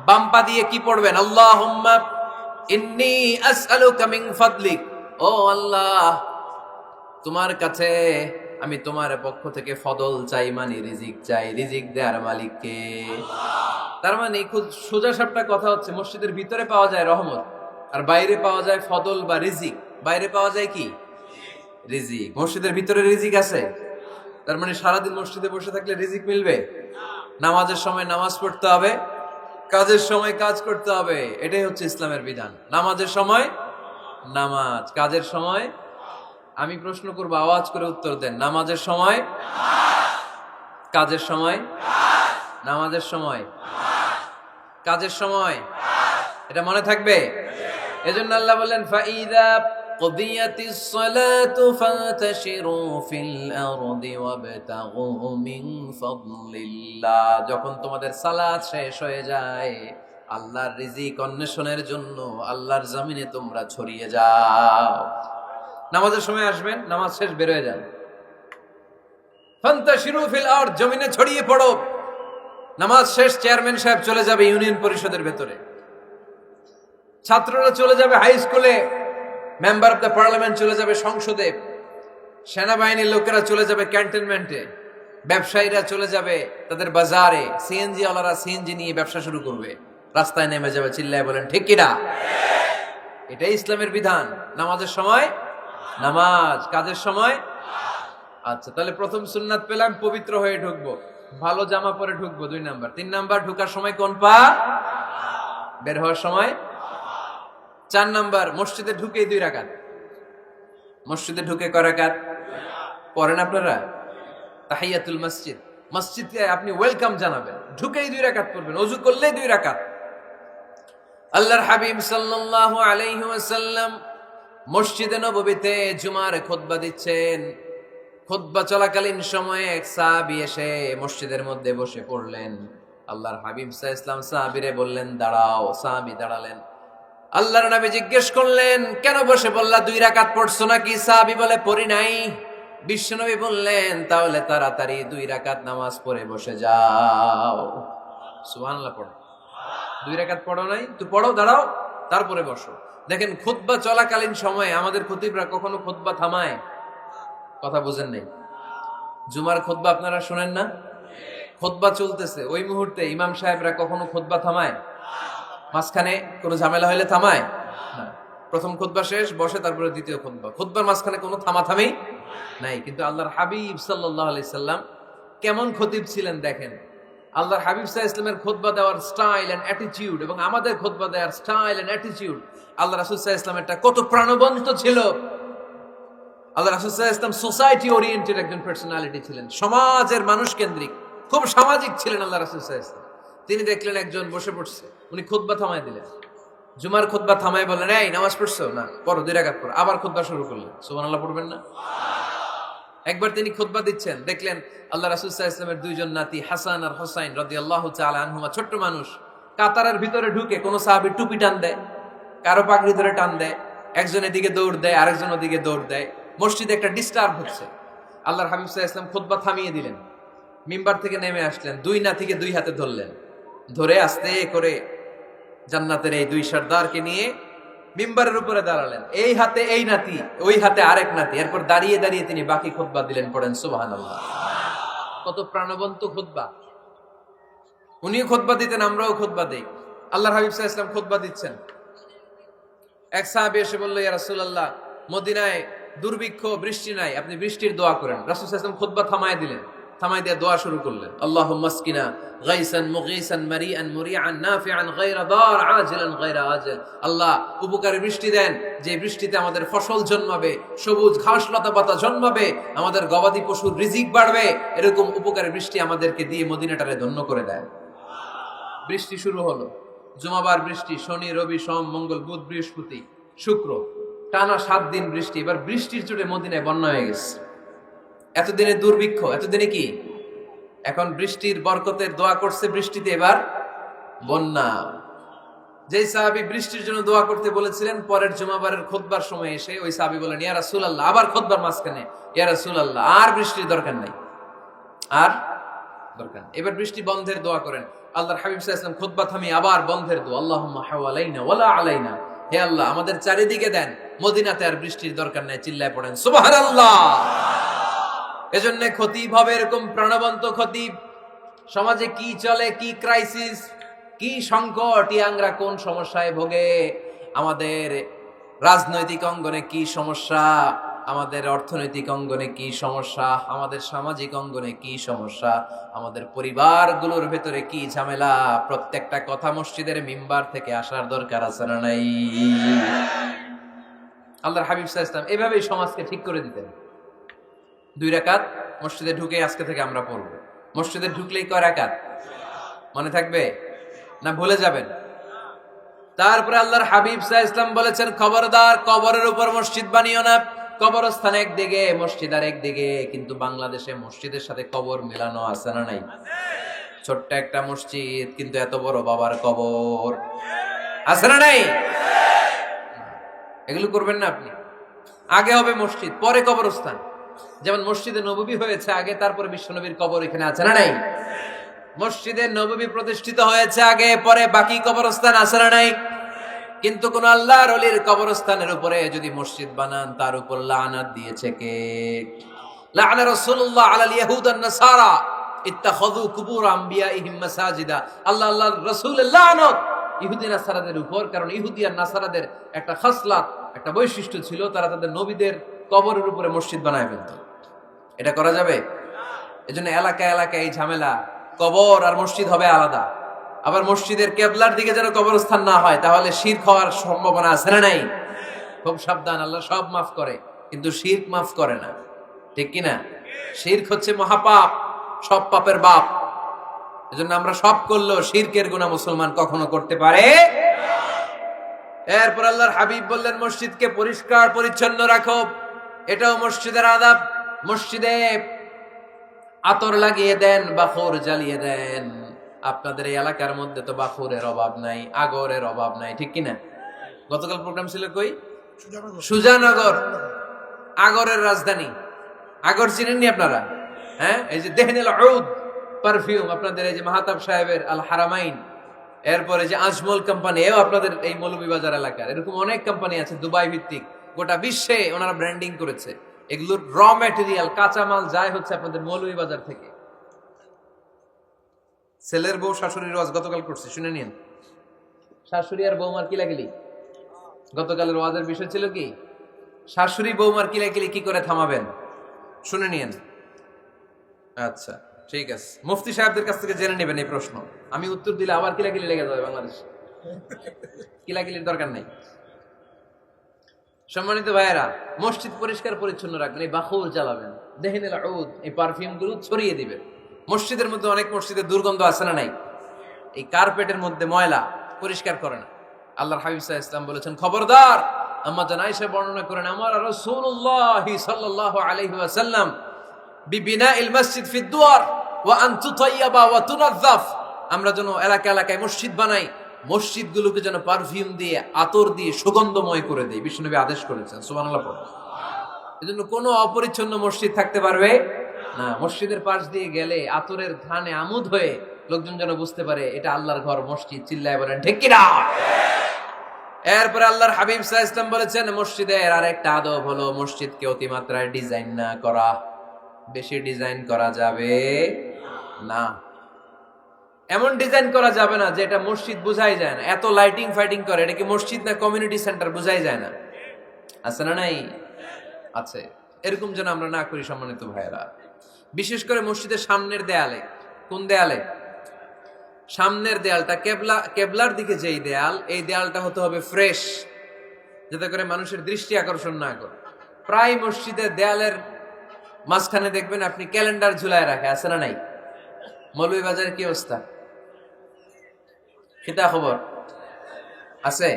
বাম পা দিয়ে কি পড়বেন? আল্লাহুম্মা ইন্নী আসআলুকা মিন ফাদলিক, ও আল্লাহ তোমার কাছে আমি তোমার পক্ষ থেকে ফদল চাই, মানে রিজিক চাই, রিজিক দেওয়ার মালিক কে? তার মানে খুব সোজা সাপটা কথা হচ্ছে, মসজিদের ভিতরে পাওয়া যায় রহমত, আর বাইরে পাওয়া যায় ফদল বা রিজিক। বাইরে পাওয়া যায় কি? রিজিক। মসজিদের ভিতরে রিজিক আছে। তার মানে সারাদিন মসজিদে বসে থাকলে রিজিক মিলবে? নামাজের সময় নামাজ পড়তে হবে, কাজের সময় কাজ করতে হবে, এটাই হচ্ছে ইসলামের বিধান। নামাজের সময় নামাজ, কাজের সময়। আমি প্রশ্ন করবো, আওয়াজ করে উত্তর দেন। নামাজের সময়, কাজের সময়, নামাজের সময়, কাজের সময়, এটা মনে থাকবে। এজন্য আল্লাহ বললেন, ফাইদা কুদিয়াতিস সালাতু ফান্তাশিরু ফিল আরদি ওয়াবতাগু মিন ফাদলিল্লাহ। যখন তোমাদের সালাত শেষ হয়ে যায়, আল্লাহর রিজিক অন্বেষণের জন্য আল্লাহর জমিনে তোমরা ছড়িয়ে যাও। নামাজের সময় আসবেন, নামাজ শেষ বের হয়ে যান, ফান্তাশিরু ফিল আরদ, জমিনে ছড়িয়ে পড়ো। নামাজ শেষ, চেয়ারম্যান সাহেব চলে যাবে ইউনিয়ন পরিষদের ভেতরে, ছাত্ররা চলে যাবে হাই স্কুলে, মেম্বার অফ দ্য পার্লামেন্ট চলে যাবে সংসদে, সেনাবাহিনীর লোকেরা চলে যাবে ক্যান্টনমেন্টে, ব্যবসায়ীরা চলে যাবে তাদের বাজারে, সিএনজি ওয়ালারা সিএনজি নিয়ে ব্যবসা শুরু করবে, রাস্তায় নেমে যাবে, চিল্লায় বলেন ঠিক কিনা? এটাই ইসলামের বিধান। নামাজের সময় নামাজ, কাজের সময়। আচ্ছা, তাহলে প্রথম সুন্নাত পেলাম, পবিত্র হয়ে ঢুকবো, ভালো জামা পরে ঢুকবো, 2 নাম্বার। 3 নাম্বার, ঢুকার সময় কোন পা, বের হওয়ার সময়। 4 নাম্বার, মসজিদে ঢুকে 2 রাকাত। মসজিদে ঢুকে কয় রাকাত পড়েন আপনারা? তাহিয়াতুল মসজিদ, মসজিদে আপনি ওয়েলকাম জানাবেন, ঢুকেই 2 রাকাত পড়বেন, ওযু করলেই 2 রাকাত। আল্লাহর হাবিব সাল্লাল্লাহু আলাইহি ওয়াসাল্লাম মসজিদে নববীতে জুমার খুতবা দিচ্ছেন। খুতবা চলাকালীন সময়ে এক সাহাবী এসে মসজিদের মধ্যে বসে পড়লেন। আল্লাহর হাবিব সাল্লাল্লাহু আলাইহি ওয়াসাল্লাম সাহাবীরে বললেন, দাঁড়াও। সাহাবী দাঁড়ালেন। আল্লাহর নবী জিজ্ঞেস করলেন, কেন বসে পড়লা? 2 রাকাত পড়ছো নাকি? সাহাবী বলে, পড়ি নাই। বিশ্বনবী বললেন, তাহলে তাড়াতাড়ি 2 রাকাত নামাজ পড়ে বসে যাও। সুবহানাল্লাহ পড়ো। 2 রাকাত পড়ো নাই তো পড়ো, দাঁড়াও, তারপরে বসো। দেখেন, খুতবা চলাকালীন সময়ে আমাদের খতিবরা কখনো খুতবা থামায়? কথা বুঝেন নাই? জুমার খুতবা আপনারা শুনেন না? খুতবা চলতেছে, ওই মুহূর্তে ইমাম সাহেবরা কখনো খুতবা থামায়? মাঝখানে কোনো ঝামেলা হইলে থামায় না। প্রথম খুতবা শেষ, বসে, তারপরে দ্বিতীয় খুতবা। খুতবার মাঝখানে কোনো থামাথামি নাই। কিন্তু আল্লাহর হাবিব সাল্লাল্লাহু আলাইহি সাল্লাম কেমন খতিব ছিলেন দেখেন। আল্লাহর হাবিব সাল্লাল্লাহু আলাইহি সাল্লামের খুতবা দেওয়ার স্টাইল এন্ড অ্যাটিটিউড এবং আমাদের খুতবা দেওয়ার স্টাইল এন্ড অ্যাটিটিউড, আল্লাহ রাসূল সাল্লাল্লাহু আলাইহি সাল্লামেরটা কত প্রাণবন্ত ছিল। আল্লাহ রাসূল সাল্লাল্লাহু আলাইহি সাল্লাম সোসাইটি ওরিয়েন্টেড একজন পার্সোনালিটি ছিলেন, সমাজের মানুষ কেন্দ্রিক, খুব সামাজিক ছিলেন আল্লাহ রাসূল সাল্লাল্লাহু আলাইহি সাল্লাম। তিনি দেখলেন একজন বসে পড়ছে, উনি খুতবা থামায় দিলেন। জুমার খুতবা থামায় বললেন, এই নামাজ পড়ছো? না। পড়ো, 2 রাকাত পড়ো। আবার খুতবা শুরু করলেন। সুবহানাল্লাহ পড়বেন না? একবার তিনি খুতবা দিচ্ছেন, দেখলেন আল্লাহ রাসূল সাল্লাল্লাহু আলাইহি ওয়াসাল্লামের 2 জন নাতি হাসান আর হুসাইন রাদিয়াল্লাহু তাআলা আনহুমা, ছোট্ট মানুষ, কাতারের ভিতরে ঢুকে কোন সাহাবী টুপি টান দেয়, কারো পাগড়ি ধরে টান দেয়, একজন এদিকে দৌড় দেয়, আরেকজন ওদিকে দৌড় দেয়। মসজিদে একটা ডিস্টার্ব হচ্ছে। আল্লাহর হাবিব সাল্লাল্লাহু আলাইহি ওয়াসাল্লাম খুতবা থামিয়ে দিলেন, মিম্বার থেকে নেমে আসলেন, 2 নাতিকে 2 হাতে ধরলেন, ধরে আস্তে করে জান্নাতের এই 2 সর্দারকে নিয়ে মিম্বারের উপরে দাঁড়ালেন। এই হাতে এই নাতি, ওই হাতে আরেক নাতি। এরপর দাঁড়িয়ে দাঁড়িয়ে তিনি বাকি খুতবা দিলেন। পড়েন সুবহানাল্লাহ। কত প্রাণবন্ত খুতবা। উনিও খুতবা দিতেন, আমরাও খুতবা দেই। আল্লাহর হাবিব সাল্লাল্লাহু আলাইহি ওয়াসাল্লাম খুতবা দিচ্ছেন, এক সাহাবী এসে বলল, ইয়া রাসূলুল্লাহ, মদিনায় দুর্ভিক্ষ, বৃষ্টি নাই, আপনি বৃষ্টির দোয়া করেন। রাসূল সাল্লাল্লাহু আলাইহি ওয়াসাল্লাম খুতবা থামায় দিলেন, থামায় দিয়ে দোয়া শুরু করলেন। আল্লাহুম্মা আসকিনা গাইসান মুগীসান মারিআন মুরিআন নাফিআন গায়রা দার আজিলান গায়রা আজিল। আল্লাহ, উপকারী বৃষ্টি দেন, যে বৃষ্টিতে আমাদের ফসল জন্মাবে, সবুজ ঘাস লতা পাতা জন্মাবে, আমাদের গবাদি পশুর রিজিক বাড়বে। এরকম উপকারী বৃষ্টি আমাদেরকে দিয়ে মদিনাটারে ধন্য করে দেন। বৃষ্টি শুরু হলো। জুমাবার বৃষ্টি, শনি রবি সোম মঙ্গল বুধ বৃহস্পতি শুক্র, টানা 7 দিন বৃষ্টি। এবার বৃষ্টির চোটে মদিনায় বন্যা হয়ে গেছে। এতদিনে দুর্ভিক্ষ, এতদিনে কি? এখন বৃষ্টির বরকতের দোয়া করছে, বৃষ্টিতে এবার বন্যা। যেই সাহাবী বৃষ্টির জন্য দোয়া করতে বলেছিলেন, পরের জুমাবারের খুতবার সময় এসে ওই সাহাবী বলেন, ইয়া রাসূলুল্লাহ, আবার খুতবার মাঝখানে, ইয়া রাসূলুল্লাহ, আর বৃষ্টির দরকার নাই, আর দরকার নেই, এবার বৃষ্টি বন্ধের দোয়া করেন। আল্লাহর হাবিব সাল্লাল্লাহু আলাইহি ওয়াসাল্লাম খুতবা থামিয়ে আবার বন্ধের দোয়া, আল্লাহুম্মা হাওয়ালাইনা ওয়ালা আলাইনা, হে আল্লাহ আমাদের চারিদিকে দেন, মদিনাতে আর বৃষ্টির দরকার নাই। চিল্লায় পড়েন সুবহানাল্লাহ। এজন্য খতিব হবে এরকম প্রাণবন্ত খতিব। সমাজে কি চলে, কি ক্রাইসিস, কি সংকট, ইয়াংরা কোন সমস্যায় ভোগে, আমাদের রাজনৈতিক অঙ্গনে কি সমস্যা, আমাদের অর্থনৈতিক অঙ্গনে কি সমস্যা, আমাদের সামাজিক অঙ্গনে কি সমস্যা, আমাদের পরিবারগুলোর ভেতরে কি ঝামেলা, প্রত্যেকটা কথা মসজিদের মিম্বার থেকে আসার দরকার আছে না নাই? আল্লাহর হাবিব সাল্লাল্লাহু আলাইহি ওয়াসাল্লাম এভাবেই সমাজকে ঠিক করে দিতেন। 2 রাকাত মসজিদে ঢুকে আজকে থেকে আমরা পড়ব। মসজিদে ঢুকলেই কয় রাকাত মনে থাকবে না ভুলে যাবেন? তারপরে আল্লাহর হাবিব সাল্লাল্লাহু আলাইহি ওয়াসাল্লাম বলেছেন, খবরদার কবরের উপর মসজিদ বানিও না। কবরস্থান একদিকে, মসজিদ আর একদিকে। কিন্তু বাংলাদেশে মসজিদের সাথে কবর মেলানো আছে না নাই? ছোট্ট একটা মসজিদ, কিন্তু এত বড় বাবার কবর আছে না নাই? এগুলো করবেন না আপনি। আগে হবে মসজিদ, পরে কবরস্থান। যেমন মসজিদে নববী হয়েছে আগে, তারপরে বিশ্বনবীর কবর এখানে আছে না নাই? মসজিদে নববী প্রতিষ্ঠিত হয়েছে আগে, পরে বাকি কবরস্থান আছে না নাই? কিন্তু কোন আল্লাহর ওলির কবরস্থানের উপরে যদি মসজিদ বানান, তার উপর লানাত দিয়েছে কে? লাআনা রাসূলুল্লাহ আলাল ইয়াহুদ ওয়ান নাসারা ইত্তাখাযু কুবুর আমবিয়াইহিম মাসাজিদা। আল্লাহর রাসূলের লানত ইহুদি নাসারাদের উপর, কারণ ইহুদি আর নাসারাদের একটা খাসলাত, একটা বৈশিষ্ট্য ছিল, তারা তাদের নবীদের কবরের উপরে মসজিদ বানায় ফেলত। এটা করা যাবে? এজন্য এলাকায় এলাকায় এই ঝামেলা, কবর আর মসজিদ হবে আলাদা। আবার মসজিদের কেবলার দিকে যেন কবরস্থান না হয়, তাহলে শিরক হওয়ার সম্ভাবনা আছে না নাই? খুব সাবধান। আল্লাহ সব মাফ করে, কিন্তু শিরক মাফ করে না, ঠিক কি না? শিরক হচ্ছে মহাপাপ, সব পাপের বাপ। এজন্য আমরা সব করলেও শিরকের গুনাহ মুসলমান কখনো করতে পারে। এরপর আল্লাহর হাবিব বললেন, মসজিদকে পরিষ্কার পরিচ্ছন্ন রাখো, এটাও মসজিদের আদাব। মসজিদে আতর লাগিয়ে দেন, বাখর জ্বালিয়ে দেন। আপনাদের এই এলাকার মধ্যে তো বাখুরের অভাব নাই, আগরের অভাব নাই, ঠিক কিনা? গতকাল প্রোগ্রাম ছিল কই? সুজানগর, আগরের রাজধানী। আগর চিনেননি আপনারা? হ্যাঁ, এই যে দেহনেল উদ পারফিউম, আপনাদের এই যে মাহতাব সাহেবের আল হারামাইন, এরপরে যে আজমল কোম্পানি, এও আপনাদের এই মৌলভীবাজার এলাকার। এরকম অনেক কোম্পানি আছে দুবাই ভিত্তিক, গোটা বিশ্বে ওনারা ব্র্যান্ডিং করেছে। এগুলোর র ম্যাটেরিয়াল, কাঁচামাল যায় হচ্ছে আপনাদের মৌলভীবাজার থেকে। ছেলের বউ শাশুড়ির ওয়াজ গতকাল করছে, শুনে নিন। শাশুড়ি আর বৌমার কিলাকিলি, গতকালের ওয়াজের বিষয় ছিল কি? শাশুড়ি বৌমার কিলাকিলি কি করে থামাবেন, শুনে নিন। আচ্ছা ঠিক আছে, মুফতি সাহেবদের কাছ থেকে জেনে নেবেন এই প্রশ্ন। আমি উত্তর দিলে আবার কিলাকিলি লেগে যাবে বাংলাদেশ, কিলাকিলির দরকার নেই। সম্মানিত ভাইয়েরা, মসজিদ পরিষ্কার পরিচ্ছন্ন রাখবেন, এই বাখুর জ্বালাবেন, দেহিনুল উদ, এই পারফিউম গুলো ছড়িয়ে দিবেন। মসজিদের মধ্যে অনেক মসজিদে দুর্গন্ধ আছে না নাই? এই কার্পেটের মধ্যে ময়লা, পরিষ্কার করে না। আল্লাহর হাবিব সাল্লাল্লাহু আলাইহি ওয়াসাল্লাম বলেছেন, খবরদার। আম্মা জান আয়েশা বর্ণনা করেন, আমার রাসূলুল্লাহ সাল্লাল্লাহু আলাইহি ওয়াসাল্লাম বিবিনাইল মসজিদ ফি দুয়ার ওয়া আন তুতাইয়াবা ওয়া তুনাযাফ, আমরা যেন এলাকা এলাকায় মসজিদ বানাই, মসজিদগুলোকে যেন পারফিউম দিয়ে, আতর দিয়ে সুগন্ধময় করে দেয়, বিশ্বনবী আদেশ করেছেন। সুবহানাল্লাহ পড়ুন। এজন্য কোনো অপরিচ্ছন্ন মসজিদ থাকতে পারবে না। মসজিদের পাশ দিয়ে গেলে আতরের ঘ্রাণে আমোদ হয়ে লোকজন যেন বুঝতে পারে এটা আল্লাহর ঘর, মসজিদ। চিল্লায় বলেন ঠিক কিনা? এরপরে আল্লাহর হাবিব সাল্লাল্লাহু আলাইহি ওয়াসাল্লাম বলেছেন, মসজিদের আরেকটা আদব হলো মসজিদকে অতিমাত্রায় ডিজাইন না করা। বেশি ডিজাইন করা যাবে না। এমন ডিজাইন করা যাবে না যে এটা মসজিদ বোঝাই যায় না। এত লাইটিং ফাইটিং করে, এটা কি মসজিদ না কমিউনিটি সেন্টার বোঝাই যায় না। আছে না নাই? আছে। এরকম যেন আমরা না করি সম্মানিত ভাইয়েরা। বিশেষ করে মসজিদের সামনের দেয়ালে। কোন দেয়ালে? সামনের দেয়ালটা, কেবলার দিকে যেই দেয়াল, এই দেয়ালটা হতে হবে ফ্রেশ, যাতে করে মানুষের দৃষ্টি আকর্ষণ না করে। প্রায় মসজিদের দেয়ালের মাঝখানে দেখবেন আপনি ক্যালেন্ডার ঝুলায় রাখে, আছে না নাই? মৌলভীবাজারের কি অবস্থা? কিতা খবর আছে?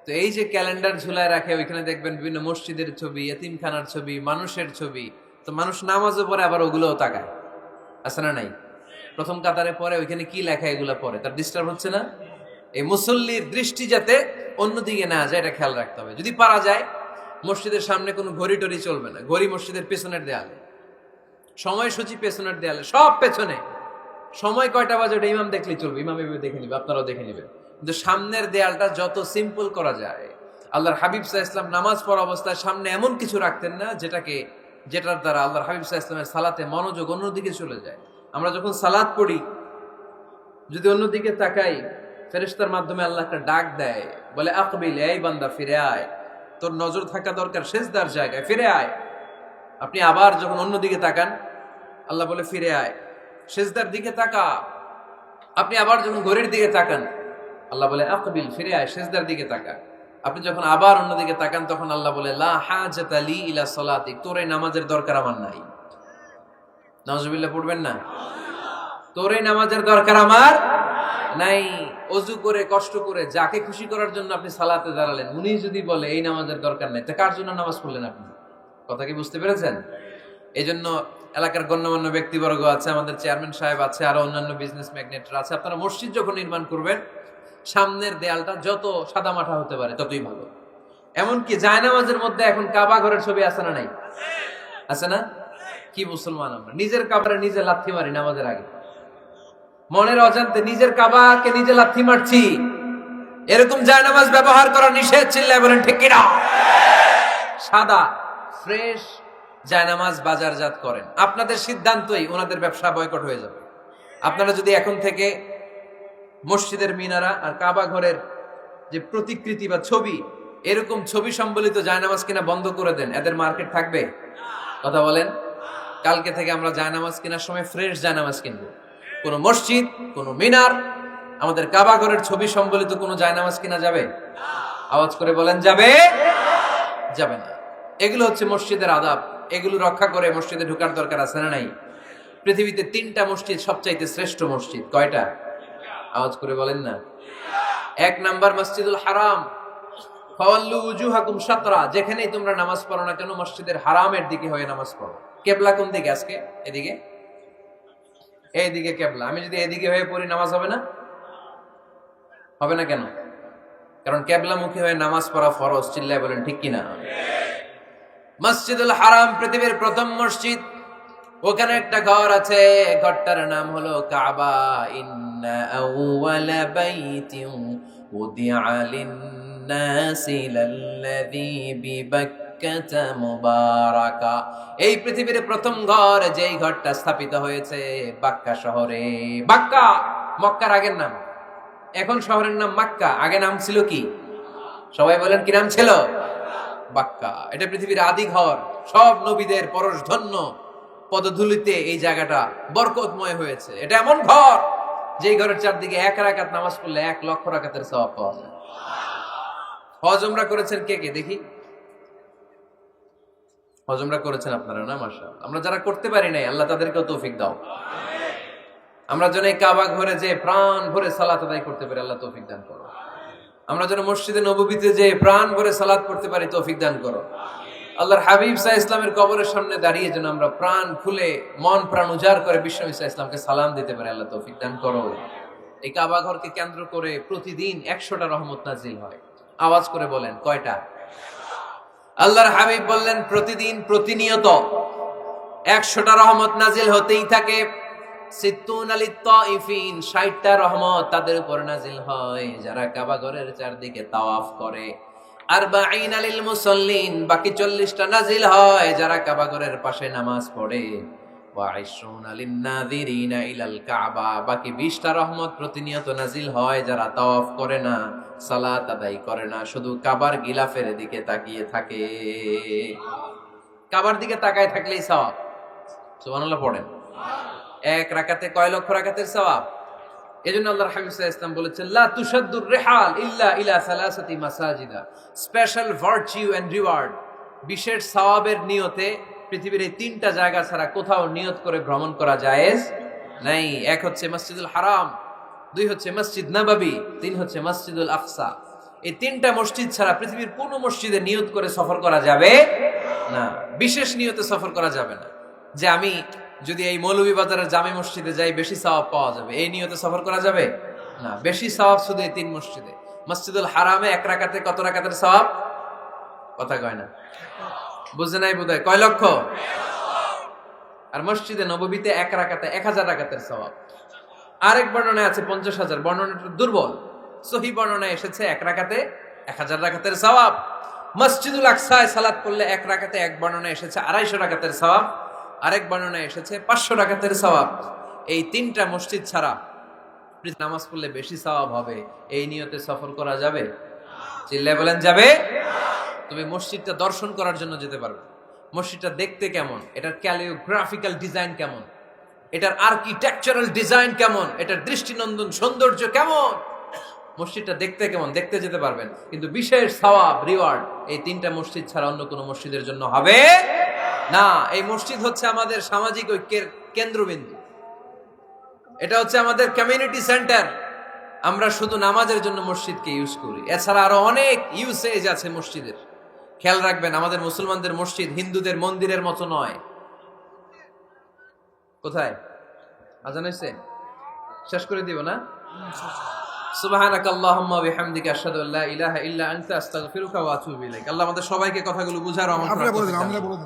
তো এই যে ক্যালেন্ডার ঝুলায় রাখে, ওইখানে দেখবেন বিভিন্ন মসজিদের ছবি, এতিমখানার ছবি, মানুষের ছবি। তো মানুষ নামাজও পড়ে, আবার ওগুলোও তাকায়, আছে না নাই? প্রথম কাতারে পরে ওইখানে কি লেখা, এগুলো পরে, তার ডিস্টার্ব হচ্ছে না? এই মুসল্লির দৃষ্টি যাতে অন্যদিকে না যায়, এটা খেয়াল রাখতে হবে। যদি পারা যায়, মসজিদের সামনে কোনো ঘড়ি টড়ি চলবে না। ঘড়ি মসজিদের পেছনের দেয়ালে, সময়সূচি পেছনের দেয়ালে, সব পেছনে। সময় কয়টা বাজে ওটা ইমাম দেখলেই চলবে, ইমাম এভাবে দেখে নিবে, আপনারাও দেখে নিবেন। কিন্তু সামনের দেয়ালটা যত সিম্পল করা যায়। আল্লাহর হাবিব সাল্লাল্লাহু আলাইহি ওয়াসাল্লাম নামাজ পড়া অবস্থায় সামনে এমন কিছু রাখতেন না যেটার দ্বারা আল্লাহর হাবিব সাল্লাল্লাহু আলাইহি ওয়াসাল্লামের সালাতে মনোযোগ অন্যদিকে চলে যায়। আমরা যখন সালাত পড়ি, যদি অন্যদিকে তাকাই, ফেরেশতার মাধ্যমে আল্লাহ একটা ডাক দেয়, বলে আকবিল, এই বান্দা ফিরে আয়, তোর নজর থাকা দরকার সিজদার জায়গায়, ফিরে আয়। আপনি আবার যখন অন্যদিকে তাকান, আল্লাহ বলে ফিরে আয়, সিজদার দিকে তাকা। আপনি আবার যখন ঘড়ির দিকে তাকান, আল্লাহ বলে আকবিল, ফিরে আয়, সিজদার দিকে তাকা। আপনি যখন আবার অন্যদিকে তাকান, তখন আল্লাহ বলে লা হাজাতা লি ইলা সালাতিক, তোর এই নামাজের দরকার আমার নাই। নাউজুবিল্লাহ পড়বেন না? তোর এই নামাজের দরকার আমার নাই। অজু করে কষ্ট করে যাকে খুশি করার জন্য আপনি সালাতে দাঁড়ালেন, উনি যদি বলে এই নামাজের দরকার নাই, তা কার জন্য নামাজ পড়লেন আপনি? কথা কি বুঝতে পেরেছেন? এই জন্য এলাকার গণ্যমান্য ব্যক্তিবর্গ আছে, আমাদের চেয়ারম্যান সাহেব আছে, আরো অন্যান্য বিজনেস ম্যাগনেটরা আছে, আপনারা মসজিদ যখন নির্মাণ করবেন, সামনের দেয়ালটা যত সাদামাটা হতে পারে ততই ভালো। এমনকি জায়নামাজের মধ্যে এখন কাবা ঘরের ছবি আছে না নাই? আছে না? কি মুসলমান আমরা, নিজের কাবারে নিজে লাথি মারি নামাজের আগে, মনের অজান্তে নিজের কাবাকে নিজে লাথি মারছি। এরকম জায়নামাজ ব্যবহার করা নিষেধ। চিল্লায় বলেন ঠিক কিনা? সাদা ফ্রেশ জায়নামাজ বাজারজাত করেন, আপনাদের সিদ্ধান্তই ওনাদের ব্যবসা বয়কট হয়ে যাবে। আপনারা যদি এখন থেকে মসজিদের মিনারা আর কাবা ঘরের যে প্রতিকৃতি বা ছবি, এরকম ছবি সম্বলিত জায়নামাজ কিনা বন্ধ করে দেন, এদের মার্কেট থাকবে? কথা বলেন। কালকে থেকে আমরা জায়নামাজ কেনার সময় ফ্রেশ জায়নামাজ কিনবো। কোনো মসজিদ, কোনো মিনার, আমাদের কাবা ঘরের ছবি সম্বলিত কোনো জায়নামাজ কিনা যাবে? আওয়াজ করে বলেন, যাবে? যাবে না। এগুলো হচ্ছে মসজিদের আদাব, এগুলো রক্ষা করে মসজিদে ঢোকার দরকার আছে না নাই? পৃথিবীতে 3টা মসজিদ সবচাইতে শ্রেষ্ঠ মসজিদ। কয়টা? আওয়াজ করে বলেন না। 1 নাম্বার মসজিদুল হারাম, ফাওয়াল্লু উজুহাকুম শাতরা, যেখানেই তোমরা নামাজ পড়ো না কেন মসজিদের হারামের দিকে হয়ে নামাজ পড়ো। কিবলা কোন দিকে আজকে? এদিকে, এইদিকে কিবলা। আমি যদি এদিকে হয়ে পড়ি, নামাজ হবে না? হবে না কেন? কারণ কিবলামুখী হয়ে নামাজ পড়া ফরজ। চিল্লায় বলেন ঠিক কিনা? মসজিদুল হারাম পৃথিবীর প্রথম মসজিদ। ওখানে একটা ঘর আছে, ঘরটার নাম হলো কাবা। ইন্না আউওয়ালা বাইতিন উদিআ লিন লিন-নাসি লাল্লাযী বিবাক্কাতা মুবারাকা। এই পৃথিবীর প্রথম ঘর, যেই ঘরটা স্থাপিত হয়েছে বাক্কা শহরে। বাক্কা মক্কার আগের নাম, এখন শহরের নাম মক্কা, আগে নাম ছিল কি? সবাই বলেন কি নাম ছিল? বাক্কা। এটা পৃথিবীর আদি ঘর, সব নবীদের পরশধন্য পদধূলিতে এই জায়গাটা বরকতময় হয়েছে। এটা এমন ঘর যেই ঘরের চারদিকে 1 রাকাত নামাজ পড়লে 1 লক্ষ রাকাতের সওয়াব পাওয়া যায়। হজ উমরা করেছেন কে কে দেখি? হজ উমরা করেছেন আপনারা না? মাশাআল্লাহ। আমরা যারা করতে পারি নাই, আল্লাহ তাদেরকেও তৌফিক দাও। আমরা যেন এই কাবা ঘরে যে প্রাণ ভরে সালাত আদায় করতে পারি, আল্লাহ তৌফিক দান করো। আমরা যেন মসজিদে নববীতে যে প্রাণ ভরে সালাত করতে পারি, তৌফিক দান করো। আল্লাহর হাবিব সাল্লাল্লাহু আলাইহি ইসলামের কবরের সামনে দাঁড়িয়ে যেন আমরা প্রাণ খুলে মন প্রাণ উজাড় করে বিশ্বনবী সাল্লাল্লাহু আলাইহি ইসলামকে সালাম দিতে পারি, আল্লাহ তৌফিক দান করো। এই কাবা ঘরকে কেন্দ্র করে প্রতিদিন 100টা রহমত নাজিল হয়। আওয়াজ করে বলেন কয়টা? আল্লাহর হাবিব বললেন প্রতিদিন প্রতিনিয়ত 100টা রহমত নাজিল হতেই থাকে। 60টা রহমত তাদের উপর নাজিল হয় যারা কাবা ঘরের চারদিকে তাওয়াফ করে। 40 লিল মুসাল্লিন, বাকি 40টা নাজিল হয় যারা কাবা ঘরের পাশে নামাজ পড়ে। ওয়া 20 লিন নাযিরিনা ইলাল কাবা, বাকি 20টা রহমত প্রতিনিয়ত নাজিল হয় যারা তাওয়াফ করে না, সালাত আদায় করে না, শুধু কাবার গিলাফের দিকে তাকিয়ে থাকে। কাবার দিকে তাকায় থাকলেই সওয়াব। সুবহানাল্লাহ পড়েন। 1 রাকাতে কয় লক্ষ রাকাতের সওয়াব? এজন্য আল্লাহর হাবিব সাল্লাল্লাহু আলাইহি ওয়াসাল্লাম বলেছেন, লা তুশাদ্দুর রিহাল ইল্লা ইলা সালাসাতি মাসাজিদা। স্পেশাল ভার্চু এন্ড রিওয়ার্ড, বিশেষ সওয়াবের নিয়তে পৃথিবীর এই 3টা জায়গা ছাড়া কোথাও নিয়ত করে ভ্রমণ করা জায়েজ নাই। 1 হচ্ছে মসজিদুল হারাম, 2 হচ্ছে মসজিদ নববী, 3 হচ্ছে মসজিদুল আকসা। এই 3টা মসজিদ ছাড়া পৃথিবীর কোন মসজিদে নিয়ত করে সফর করা যাবে না। বিশেষ নিয়তে সফর করা যাবে না, যে আমি যদি এই মৌলভীবাজারের জামে মসজিদে যাই বেশি সওয়াব পাওয়া যাবে, এই নিয়তে সফর করা যাবে না। বেশি সওয়াব শুধু এই 3 মসজিদে। মসজিদুল হারামে 1 রাকাতে কত রাকাতের সওয়াব? কথা কয় না, বুঝে নাই বোধহয়। কয় লক্ষ? আর মসজিদে নববীতে 1 রাকাতে 1000 রাকাতের সওয়াব। আরেক বর্ণনায় আছে 50,000, বর্ণনাটা দুর্বল। সহিহ বর্ণনায় এসেছে 1 রাকাতে 1000 রাকাতের সওয়াব। মসজিদুল আকসায় সালাত করলে 1 রাকাতে, এক বর্ণনায় এসেছে 250 রাকাতের সওয়াব, আরেক বর্ণনায় এসেছে 500 রাকাতের সওয়াব। এই 3টা মসজিদ ছাড়া নামাজ পড়লে বেশি সওয়াব হবে, এই নিয়তে সফর করা যাবে? চিল্লায় বলেন যাবে। তুমি মসজিদটা দর্শন করার জন্য যেতে পারবে। মসজিদটা দেখতে কেমন, এটার ক্যালিওগ্রাফিক্যাল ডিজাইন কেমন, এটার আর্কিটেকচারাল ডিজাইন কেমন, এটার দৃষ্টিনন্দন সৌন্দর্য কেমন, মসজিদটা দেখতে কেমন, দেখতে যেতে পারবেন। কিন্তু বিশেষ সওয়াব রিওয়ার্ড এই 3টা মসজিদ ছাড়া অন্য কোনো মসজিদের জন্য হবে না। এই মসজিদ হচ্ছে আমাদের সামাজিক ঐক্যের কেন্দ্রবিন্দু, এটা হচ্ছে আমাদের কমিউনিটি সেন্টার। আমরা শুধু নামাজের জন্য মসজিদকে ইউজ করি, এছাড়া আরো অনেক ইউসেজ আছে মসজিদের। খেয়াল রাখবেন, আমাদের মুসলমানদের মসজিদ হিন্দুদের মন্দিরের মতো নয়। কোথায় আজান হইছে? শেষ করে দিব না? সুবহানাকাল্লাহুম্মা ওয়া বিহামদিকা আশহাদু আল্লা ইলাহা ইল্লা আনতা আস্তাগফিরুকা ওয়া আতুবু ইলাইক। আল্লাহ আমাদের সবাইকে কথাগুলো বুঝার আমল করার তৌফিক দান করুন।